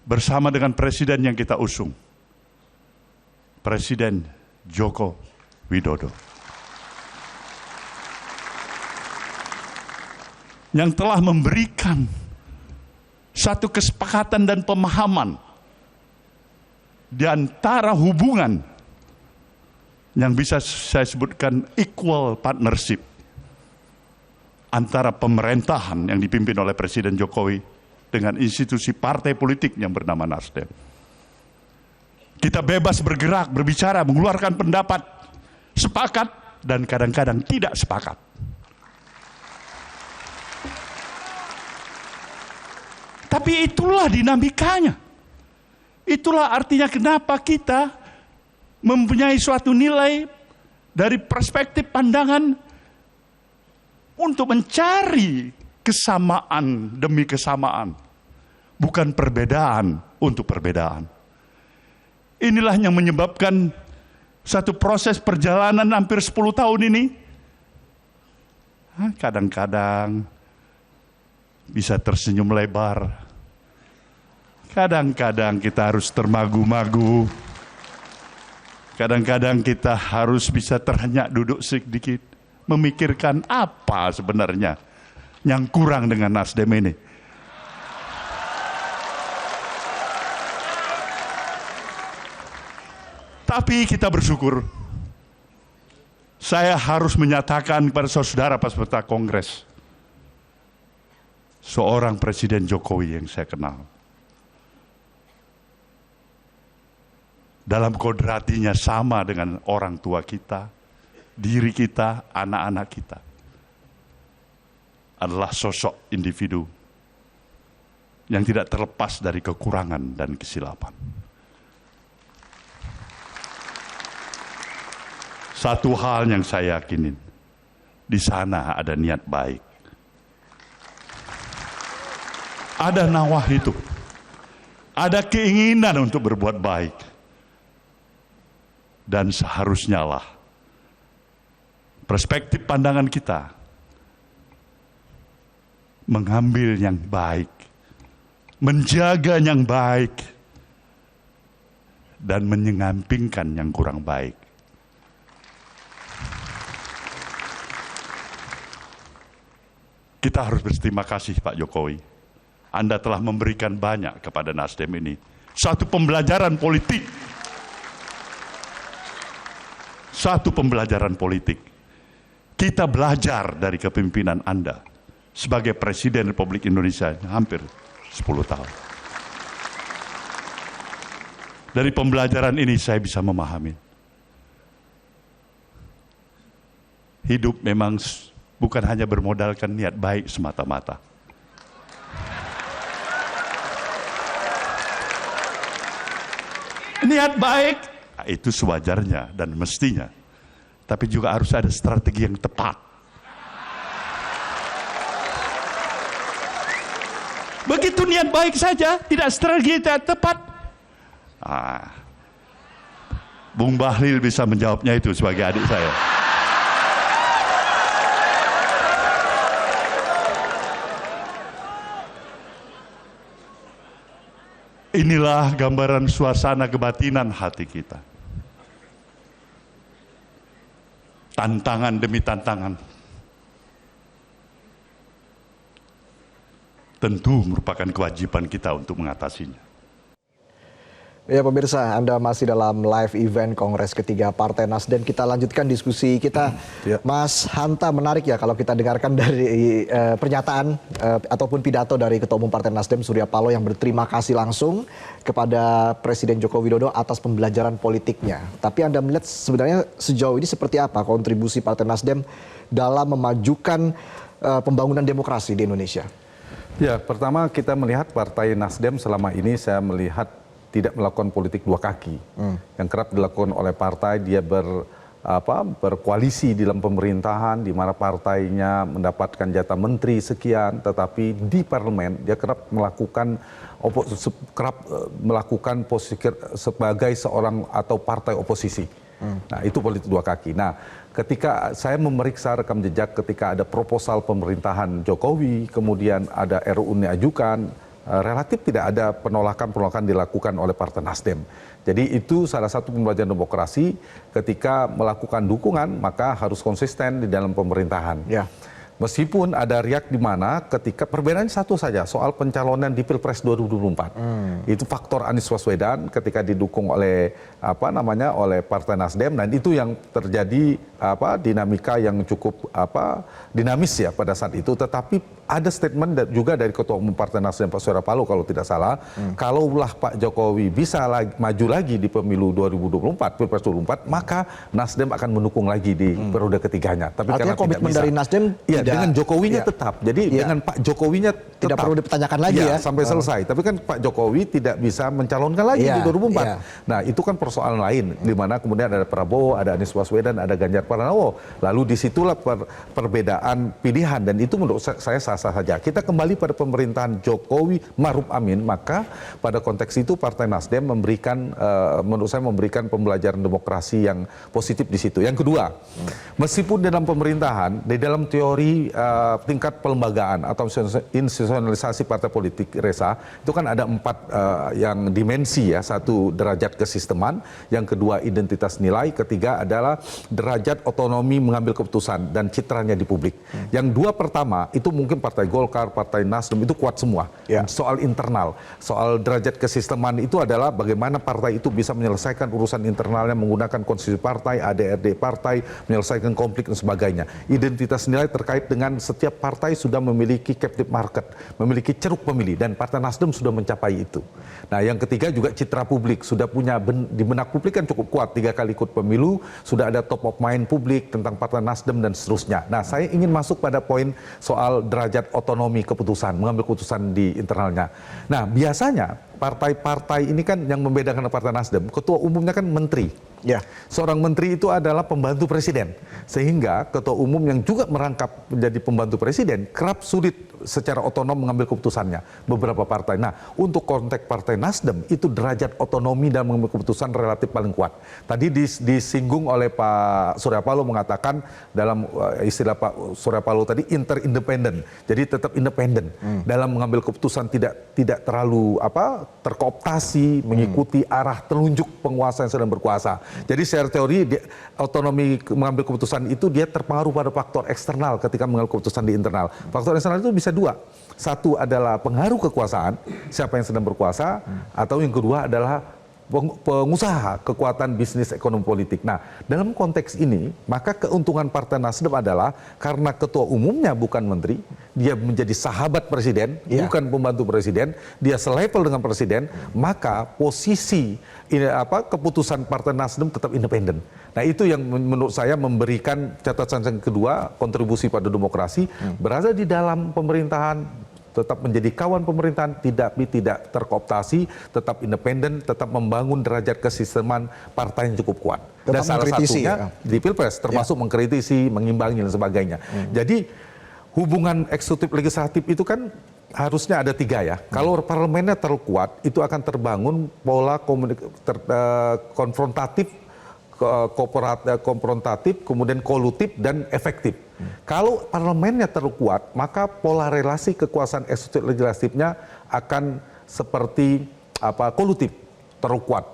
bersama dengan Presiden yang kita usung, Presiden Joko Widodo, yang telah memberikan satu kesepakatan dan pemahaman di antara hubungan yang bisa saya sebutkan equal partnership antara pemerintahan yang dipimpin oleh Presiden Jokowi dengan institusi partai politik yang bernama Nasdem. Kita bebas bergerak, berbicara, mengeluarkan pendapat, sepakat dan kadang-kadang tidak sepakat. Tapi itulah dinamikanya. Itulah artinya kenapa kita mempunyai suatu nilai dari perspektif pandangan untuk mencari kesamaan demi kesamaan, bukan perbedaan untuk perbedaan. Inilah yang menyebabkan satu proses perjalanan hampir 10 tahun ini, kadang-kadang bisa tersenyum lebar, kadang-kadang kita harus termagu-magu, kadang-kadang kita harus bisa terhenyak duduk sedikit, memikirkan apa sebenarnya yang kurang dengan Nasdem ini. Tapi kita bersyukur, saya harus menyatakan kepada saudara peserta Kongres, seorang Presiden Jokowi yang saya kenal, dalam kodratinya sama dengan orang tua kita, diri kita, anak-anak kita, adalah sosok individu yang tidak terlepas dari kekurangan dan kesilapan. Satu hal yang saya yakinin, di sana ada niat baik. Ada nawah itu. Ada keinginan untuk berbuat baik. Dan seharusnya lah perspektif pandangan kita mengambil yang baik, menjaga yang baik, dan menyampingkan yang kurang baik. Kita harus berterima kasih Pak Jokowi. Anda telah memberikan banyak kepada Nasdem ini. Satu pembelajaran politik. Satu pembelajaran politik. Kita belajar dari kepemimpinan Anda sebagai Presiden Republik Indonesia hampir 10 tahun. Dari pembelajaran ini saya bisa memahami. Hidup memang bukan hanya bermodalkan niat baik semata-mata. Niat baik, itu sewajarnya dan mestinya. Tapi juga harus ada strategi yang tepat. Begitu niat baik saja, tidak strategi yang tepat. Bung Bahlil bisa menjawabnya itu sebagai adik saya. Inilah gambaran suasana kebatinan hati kita. Tantangan demi tantangan. Tentu merupakan kewajiban kita untuk mengatasinya. Ya pemirsa, Anda masih dalam live event Kongres ketiga Partai Nasdem. Kita lanjutkan diskusi kita. Mas Hanta, menarik ya kalau kita dengarkan dari pernyataan ataupun pidato dari Ketua Umum Partai Nasdem Surya Paloh yang berterima kasih langsung kepada Presiden Joko Widodo atas pembelajaran politiknya. Tapi Anda melihat sebenarnya sejauh ini seperti apa kontribusi Partai Nasdem dalam memajukan pembangunan demokrasi di Indonesia? Ya, pertama kita melihat Partai Nasdem selama ini saya melihat tidak melakukan politik dua kaki. Yang kerap dilakukan oleh partai, dia berkoalisi di dalam pemerintahan, di mana partainya mendapatkan jatah menteri sekian, tetapi di parlemen dia kerap melakukan posisi sebagai seorang atau partai oposisi. Nah, itu politik dua kaki. Nah, ketika saya memeriksa rekam jejak ketika ada proposal pemerintahan Jokowi, kemudian ada RUU diajukan, relatif tidak ada penolakan dilakukan oleh Partai Nasdem. Jadi itu salah satu pembelajaran demokrasi, ketika melakukan dukungan maka harus konsisten di dalam pemerintahan. Ya. Meskipun ada riak di mana ketika perbedaannya satu saja, soal pencalonan di Pilpres 2024. Itu faktor Anies Baswedan ketika didukung oleh oleh Partai Nasdem, dan itu yang terjadi dinamika yang cukup dinamis ya pada saat itu. Tetapi ada statement juga dari Ketua Umum Partai Nasdem Pak Surya Paloh kalau tidak salah, kalaulah Pak Jokowi bisa maju lagi di pemilu 2024, Pilpres 2024, maka Nasdem akan mendukung lagi di periode ketiganya. Tapi artinya komitmen dari Nasdem tidak tidak dengan Jokowinya tetap. Jadi dengan Pak Jokowinya tidak perlu dipertanyakan lagi ya sampai selesai. Tapi kan Pak Jokowi tidak bisa mencalonkan lagi di 2004. Nah, itu kan persoalan lain di mana kemudian ada Prabowo, ada Anies Baswedan, ada Ganjar Pranowo. Lalu disitulah perbedaan pilihan dan itu menurut saya sah-sah saja. Kita kembali pada pemerintahan Jokowi Maruf Amin, maka pada konteks itu Partai Nasdem memberikan menurut saya memberikan pembelajaran demokrasi yang positif di situ. Yang kedua, meskipun dalam pemerintahan, di dalam teori tingkat pelembagaan atau institusionalisasi partai politik, Reza, itu kan ada 4 yang dimensi ya. Satu, derajat kesisteman, yang kedua identitas nilai, ketiga adalah derajat otonomi mengambil keputusan dan citranya di publik. Yang 2 pertama itu mungkin Partai Golkar, Partai Nasdem itu kuat semua. Soal internal, soal derajat kesisteman itu adalah bagaimana partai itu bisa menyelesaikan urusan internalnya menggunakan konstitusi partai, ADRD partai, menyelesaikan konflik dan sebagainya. Identitas nilai terkait dengan setiap partai sudah memiliki captive market, memiliki ceruk pemilih dan Partai Nasdem sudah mencapai itu. Nah, yang ketiga juga citra publik, sudah punya di benak publik kan cukup kuat, 3 kali ikut pemilu, sudah ada top of mind publik tentang Partai Nasdem dan seterusnya. Nah, saya ingin masuk pada poin soal derajat otonomi keputusan, mengambil keputusan di internalnya. Nah, biasanya partai-partai ini kan yang membedakan Partai Nasdem, ketua umumnya kan menteri. Seorang menteri itu adalah pembantu presiden. Sehingga ketua umum yang juga merangkap menjadi pembantu presiden kerap sulit secara otonom mengambil keputusannya beberapa partai. Nah, untuk konteks Partai Nasdem itu derajat otonomi dan mengambil keputusan relatif paling kuat. Tadi disinggung oleh Pak Surya Paloh mengatakan dalam istilah Pak Surya Paloh tadi interindependen. Jadi tetap independen dalam mengambil keputusan, tidak terlalu terkooptasi mengikuti arah telunjuk penguasa yang sedang berkuasa. Jadi secara teori otonomi mengambil keputusan itu dia terpengaruh pada faktor eksternal ketika mengambil keputusan di internal. Faktor eksternal itu bisa 2. Satu adalah pengaruh kekuasaan, siapa yang sedang berkuasa, atau yang kedua adalah pengusaha, kekuatan bisnis ekonomi politik. Nah, dalam konteks ini, maka keuntungan Partai Nasdem adalah karena ketua umumnya bukan menteri, dia menjadi sahabat presiden, bukan pembantu presiden, dia selevel dengan presiden, maka posisi keputusan Partai Nasdem tetap independen. Nah, itu yang menurut saya memberikan catatan yang kedua, kontribusi pada demokrasi, berada di dalam pemerintahan, tetap menjadi kawan pemerintahan, tidak terkooptasi, tetap independen, tetap membangun derajat kesisteman partai yang cukup kuat. Dan salah satunya di Pilpres, termasuk mengkritisi, mengimbangi dan sebagainya. Jadi hubungan eksekutif legislatif itu kan harusnya ada 3 ya. Kalau parlemennya terlalu kuat, itu akan terbangun pola konfrontatif, konfrontatif, kemudian kolutif dan efektif. Kalau parlemennya terlalu kuat, maka pola relasi kekuasaan eksekutif legislatifnya akan seperti kolutif, terlalu kuat.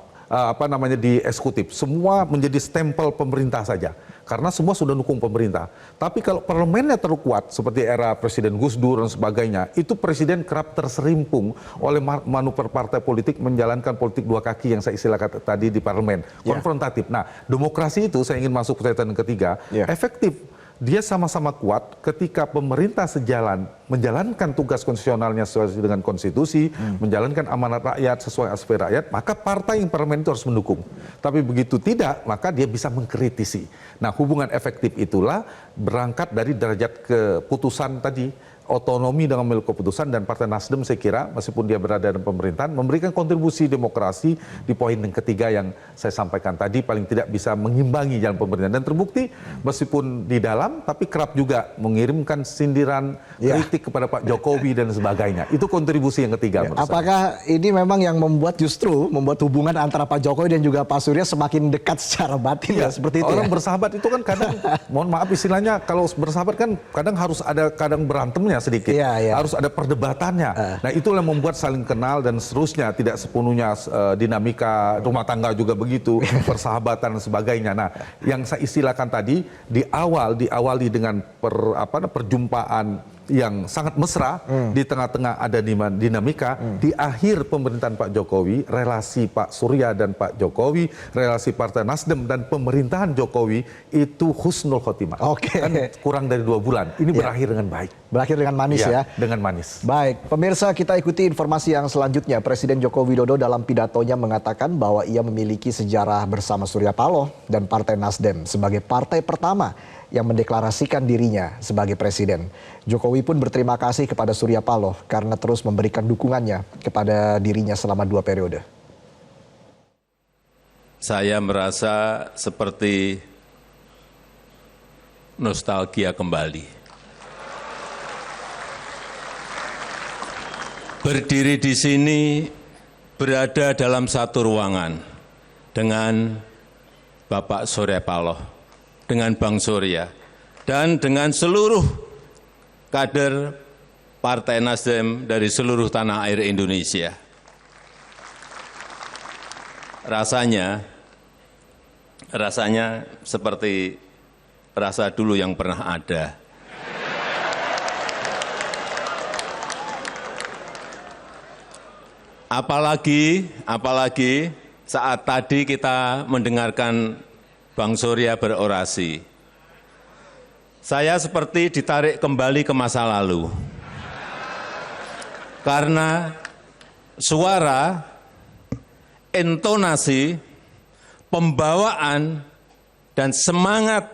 Di eksekutif. Semua menjadi stempel pemerintah saja. Karena semua sudah dukung pemerintah. Tapi kalau parlemennya terlalu kuat, seperti era Presiden Gus Dur dan sebagainya, itu presiden kerap terserimpung oleh manuver partai politik menjalankan politik 2 kaki yang saya istilahkan tadi di parlemen. Konfrontatif. Nah, demokrasi itu saya ingin masuk ke catatan ketiga, efektif. Dia sama-sama kuat ketika pemerintah sejalan menjalankan tugas konstitusionalnya sesuai dengan konstitusi, menjalankan amanat rakyat sesuai aspirasi rakyat, maka partai yang parlemen itu harus mendukung. Tapi begitu tidak, maka dia bisa mengkritisi. Nah, hubungan efektif itulah berangkat dari derajat keputusan tadi, otonomi dalam mengambil keputusan, dan Partai Nasdem saya kira meskipun dia berada dalam pemerintahan memberikan kontribusi demokrasi di poin yang ketiga yang saya sampaikan tadi, paling tidak bisa mengimbangi jalan pemerintahan dan terbukti meskipun di dalam tapi kerap juga mengirimkan sindiran kritik kepada Pak Jokowi dan sebagainya. Itu kontribusi yang ketiga. Apakah ini memang yang membuat hubungan antara Pak Jokowi dan juga Pak Surya semakin dekat secara batin seperti itu? Orang bersahabat itu kan kadang mohon maaf istilahnya, kalau bersahabat kan kadang harus ada berantemnya sedikit, harus ada perdebatannya. Nah, itulah yang membuat saling kenal dan seterusnya, tidak sepenuhnya dinamika rumah tangga juga begitu, persahabatan dan sebagainya. Nah, yang saya istilahkan tadi diawali dengan perjumpaan yang sangat mesra, di tengah-tengah ada dinamika, di akhir pemerintahan Pak Jokowi, relasi Pak Surya dan Pak Jokowi, relasi Partai Nasdem dan pemerintahan Jokowi itu husnul khotimah. Kan kurang dari 2 bulan. Ini berakhir dengan baik. Berakhir dengan manis ya? Dengan manis. Baik, pemirsa, kita ikuti informasi yang selanjutnya. Presiden Joko Widodo dalam pidatonya mengatakan bahwa ia memiliki sejarah bersama Surya Paloh dan Partai Nasdem sebagai partai pertama yang mendeklarasikan dirinya sebagai presiden. Jokowi pun berterima kasih kepada Surya Paloh karena terus memberikan dukungannya kepada dirinya selama 2 periode. Saya merasa seperti nostalgia kembali. Berdiri di sini, berada dalam satu ruangan dengan Bapak Surya Paloh, dengan Bang Surya, dan dengan seluruh kader Partai Nasdem dari seluruh tanah air Indonesia. Rasanya seperti rasa dulu yang pernah ada. Apalagi saat tadi kita mendengarkan Bang Surya berorasi. Saya seperti ditarik kembali ke masa lalu. Karena suara, intonasi, pembawaan, dan semangat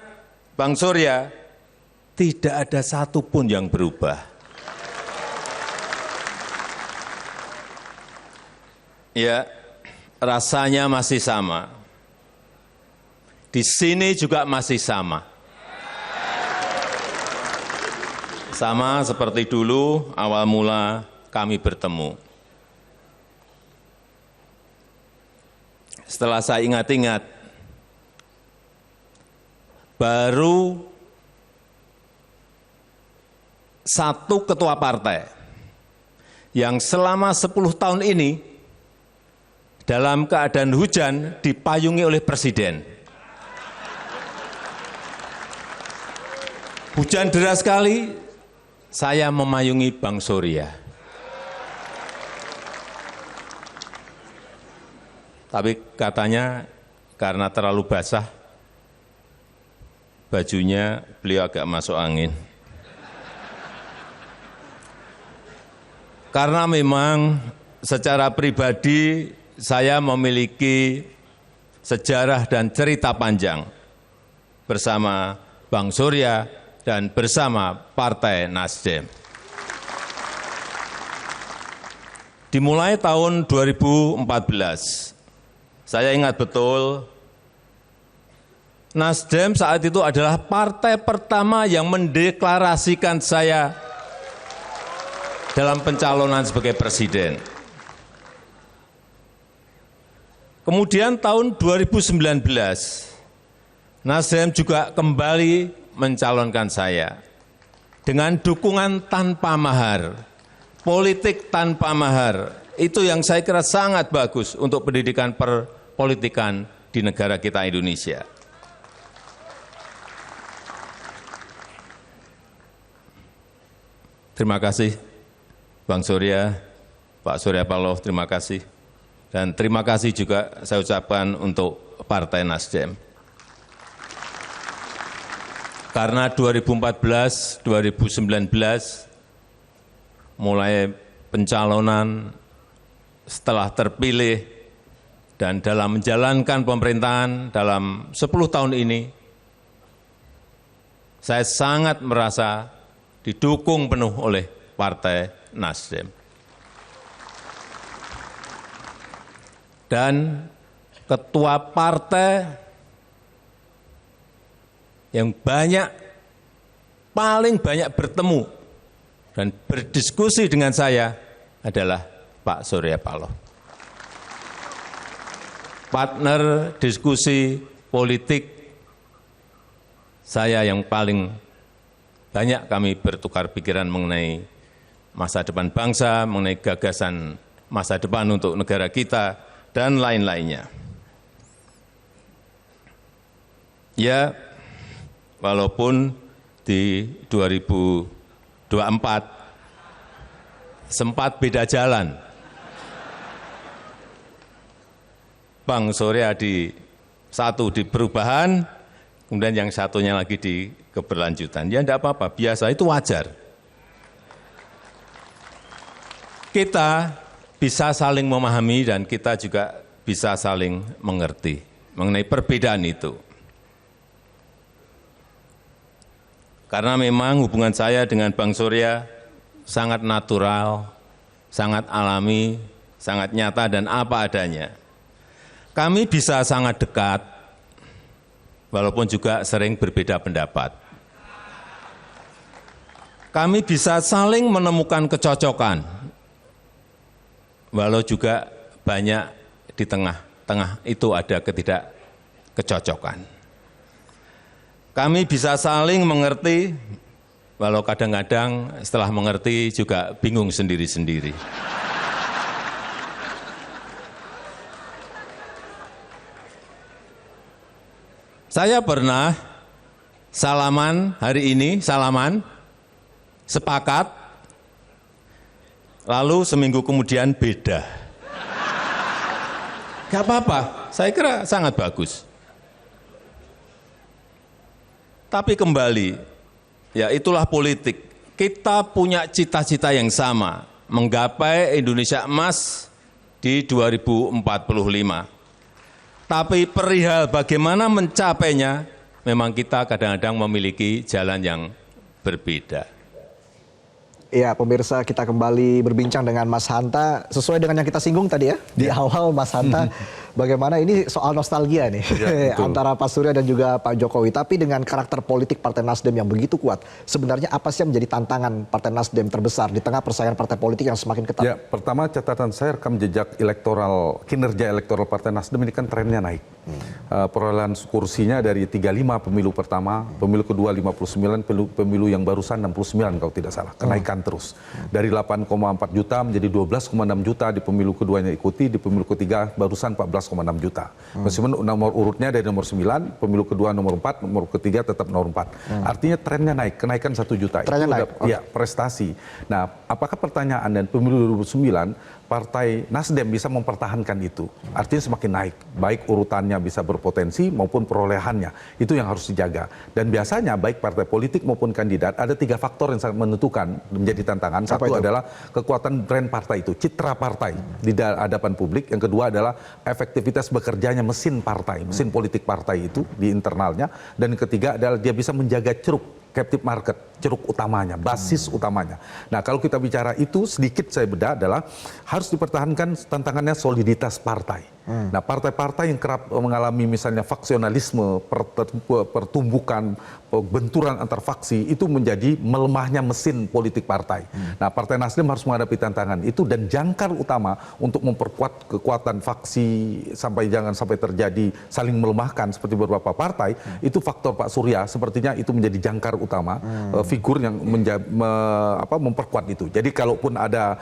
Bang Surya tidak ada satupun yang berubah. Ya, rasanya masih sama. Di sini juga masih sama. Sama seperti dulu awal mula kami bertemu. Setelah saya ingat-ingat, baru satu ketua partai yang selama 10 tahun ini dalam keadaan hujan dipayungi oleh presiden. Hujan deras sekali, saya memayungi Bang Surya. Tapi katanya karena terlalu basah, bajunya beliau agak masuk angin. Karena memang secara pribadi saya memiliki sejarah dan cerita panjang bersama Bang Surya dan bersama Partai Nasdem. Dimulai tahun 2014, saya ingat betul, Nasdem saat itu adalah partai pertama yang mendeklarasikan saya dalam pencalonan sebagai presiden. Kemudian tahun 2019, Nasdem juga kembali mencalonkan saya dengan dukungan tanpa mahar, politik tanpa mahar. Itu yang saya kira sangat bagus untuk pendidikan perpolitikan di negara kita Indonesia. Terima kasih Bang Surya, Pak Surya Paloh, terima kasih. Dan terima kasih juga saya ucapkan untuk Partai Nasdem. Karena 2014, 2019 mulai pencalonan setelah terpilih dan dalam menjalankan pemerintahan dalam 10 tahun ini, saya sangat merasa didukung penuh oleh Partai Nasdem. Dan ketua partai yang paling banyak bertemu dan berdiskusi dengan saya adalah Pak Surya Paloh. Partner diskusi politik saya yang paling banyak kami bertukar pikiran mengenai masa depan bangsa, mengenai gagasan masa depan untuk negara kita, dan lain-lainnya. Ya, walaupun di 2024 sempat beda jalan. Bang Surya satu di perubahan, kemudian yang satunya lagi di keberlanjutan. Ya enggak apa-apa, biasa, itu wajar. Kita bisa saling memahami dan kita juga bisa saling mengerti mengenai perbedaan itu. Karena memang hubungan saya dengan Bang Surya sangat natural, sangat alami, sangat nyata dan apa adanya. Kami bisa sangat dekat, walaupun juga sering berbeda pendapat. Kami bisa saling menemukan kecocokan, walau juga banyak di tengah-tengah itu ada ketidakkecocokan. Kami bisa saling mengerti, walau kadang-kadang setelah mengerti juga bingung sendiri-sendiri. Saya pernah salaman hari ini, sepakat, lalu seminggu kemudian beda. Gak apa-apa, saya kira sangat bagus. Tapi kembali, ya itulah politik. Kita punya cita-cita yang sama, menggapai Indonesia emas di 2045. Tapi perihal bagaimana mencapainya, memang kita kadang-kadang memiliki jalan yang berbeda. Ya, pemirsa, kita kembali berbincang dengan Mas Hanta. Sesuai dengan yang kita singgung tadi ya, di awal Mas Hanta, bagaimana ini soal nostalgia nih antara Pak Surya dan juga Pak Jokowi. Tapi dengan karakter politik Partai Nasdem yang begitu kuat, sebenarnya apa sih yang menjadi tantangan Partai Nasdem terbesar di tengah persaingan partai politik yang semakin ketat? Ya, pertama catatan saya rekam jejak elektoral, kinerja elektoral Partai Nasdem ini kan trennya naik. Perolehan kursinya dari 35 pemilu pertama, pemilu kedua 59, pemilu yang barusan 69 kalau tidak salah, kenaikan terus. Dari 8,4 juta menjadi 12,6 juta di pemilu keduanya ikuti, di pemilu ketiga barusan 14,6 juta. Meskipun nomor urutnya dari nomor 9, pemilu kedua nomor 4, nomor ketiga tetap nomor 4. Artinya trennya naik, kenaikan 1 juta. Trennya itu naik. Ya, prestasi. Nah, apakah pertanyaan dan pemilu 2009 Partai Nasdem bisa mempertahankan itu? Artinya semakin naik, baik urutannya bisa berpotensi maupun perolehannya. Itu yang harus dijaga. Dan biasanya baik partai politik maupun kandidat ada 3 faktor yang sangat menentukan menjadi tantangan. Satu adalah kekuatan brand partai itu, citra partai di hadapan publik. Yang kedua adalah efektivitas bekerjanya mesin partai, mesin politik partai itu di internalnya. Dan yang ketiga adalah dia bisa menjaga ceruk captive market, ceruk utamanya, basis utamanya. Nah, kalau kita bicara itu sedikit saya bedah adalah harus dipertahankan tantangannya soliditas partai. Nah, partai-partai yang kerap mengalami misalnya faksionalisme, pertumbukan, benturan antar faksi itu menjadi melemahnya mesin politik partai. Nah, Partai Nasdem harus menghadapi tantangan itu dan jangkar utama untuk memperkuat kekuatan faksi jangan sampai terjadi saling melemahkan seperti beberapa partai, itu faktor Pak Surya sepertinya itu menjadi jangkar utama, figur yang memperkuat itu. Jadi kalaupun ada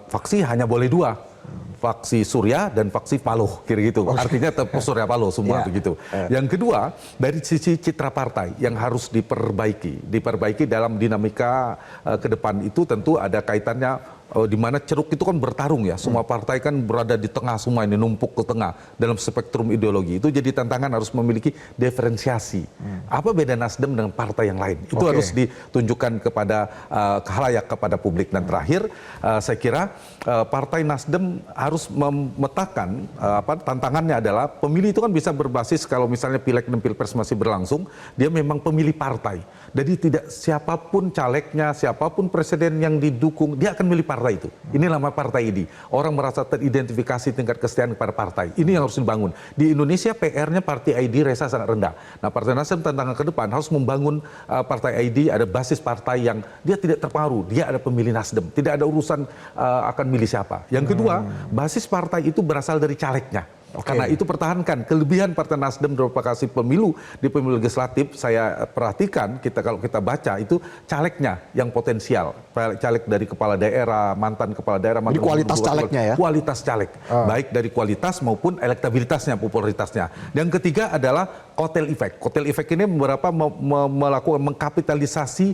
faksi hanya boleh 2. Faksi Surya dan faksi Paloh, kira gitu. Artinya Surya Paloh semua begitu. Yang kedua, dari sisi citra partai yang harus diperbaiki dalam dinamika ke depan itu tentu ada kaitannya di mana ceruk itu kan bertarung ya, semua partai kan berada di tengah semua ini, numpuk ke tengah dalam spektrum ideologi. Itu jadi tantangan harus memiliki diferensiasi. Apa beda Nasdem dengan partai yang lain? Itu harus ditunjukkan kepada khalayak, kepada publik. Dan terakhir, saya kira Partai Nasdem harus memetakan tantangannya adalah pemilih itu kan bisa berbasis kalau misalnya pileg dan pilpres masih berlangsung, dia memang pemilih partai. Jadi tidak siapapun calegnya, siapapun presiden yang didukung, dia akan milih partai itu. Ini nama partai ini. Orang merasa teridentifikasi tingkat kesetiaan kepada partai. Ini yang harus dibangun. Di Indonesia PR-nya partai ID resa sangat rendah. Nah, Partai Nasdem tantangan ke depan harus membangun partai ID, ada basis partai yang dia tidak terpengaruh. Dia ada pemilih Nasdem. Tidak ada urusan akan milih siapa. Yang kedua, basis partai itu berasal dari calegnya. Karena itu pertahankan kelebihan Partai Nasdem beberapa kali pemilu di pemilu legislatif saya perhatikan kalau kita baca itu calegnya yang potensial, caleg dari kepala daerah, mantan kepala daerah, jadi kualitas calegnya ya, kualitas caleg baik dari kualitas maupun elektabilitasnya, popularitasnya. Yang ketiga adalah kotel efek. Kotel efek ini beberapa melakukan mengkapitalisasi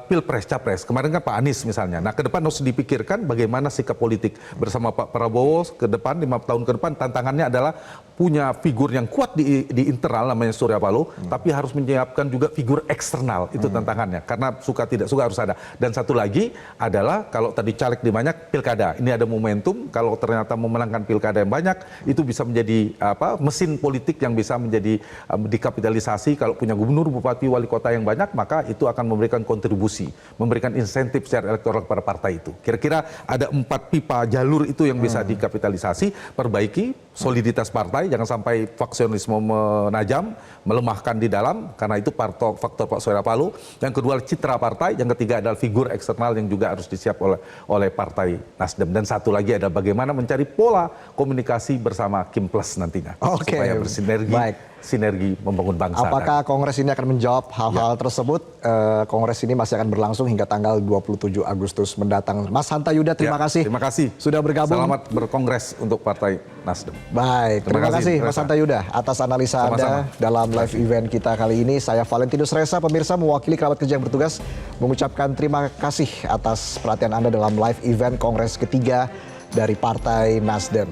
pilpres capres. Kemarin kan Pak Anies misalnya. Nah, ke depan harus dipikirkan bagaimana sikap politik bersama Pak Prabowo ke depan 5 tahun ke depan. Tantangannya adalah punya figur yang kuat di internal namanya Surya Paloh, tapi harus menyiapkan juga figur eksternal. Itu tantangannya. Karena suka tidak suka harus ada. Dan satu lagi adalah kalau tadi caleg di banyak, pilkada. Ini ada momentum. Kalau ternyata memenangkan pilkada yang banyak, itu bisa menjadi mesin politik yang bisa menjadi dikapitalisasi. Kalau punya gubernur, bupati, wali kota yang banyak, maka itu akan memberikan kontribusi, memberikan insentif secara elektoral kepada partai itu. Kira-kira ada 4 pipa jalur itu yang bisa dikapitalisasi, perbaiki soliditas partai, jangan sampai faksionisme menajam, melemahkan di dalam, karena itu faktor Pak Surya Paloh. Yang kedua citra partai, yang ketiga adalah figur eksternal yang juga harus disiap oleh Partai Nasdem. Dan satu lagi adalah bagaimana mencari pola komunikasi bersama Kim Plus nantinya. Oke, supaya bersinergi, sinergi membangun bangsa. Apakah Kongres ini akan menjawab hal-hal tersebut? Kongres ini masih akan berlangsung hingga tanggal 27 Agustus mendatang. Mas Hanta Yuda, terima kasih. Terima kasih. Sudah bergabung. Selamat berkongres untuk Partai Nasdem. Baik, terima kasih Mas Hanta Yuda atas analisa Anda dalam live event kita kali ini. Saya Valentinus Reza, pemirsa mewakili kerabat kerja yang bertugas mengucapkan terima kasih atas perhatian Anda dalam live event Kongres ketiga dari Partai Nasdem.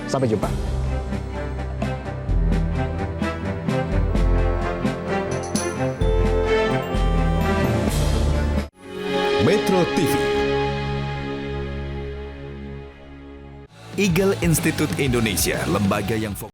Sampai jumpa. Metro TV. Eagle Institute Indonesia, lembaga yang fokus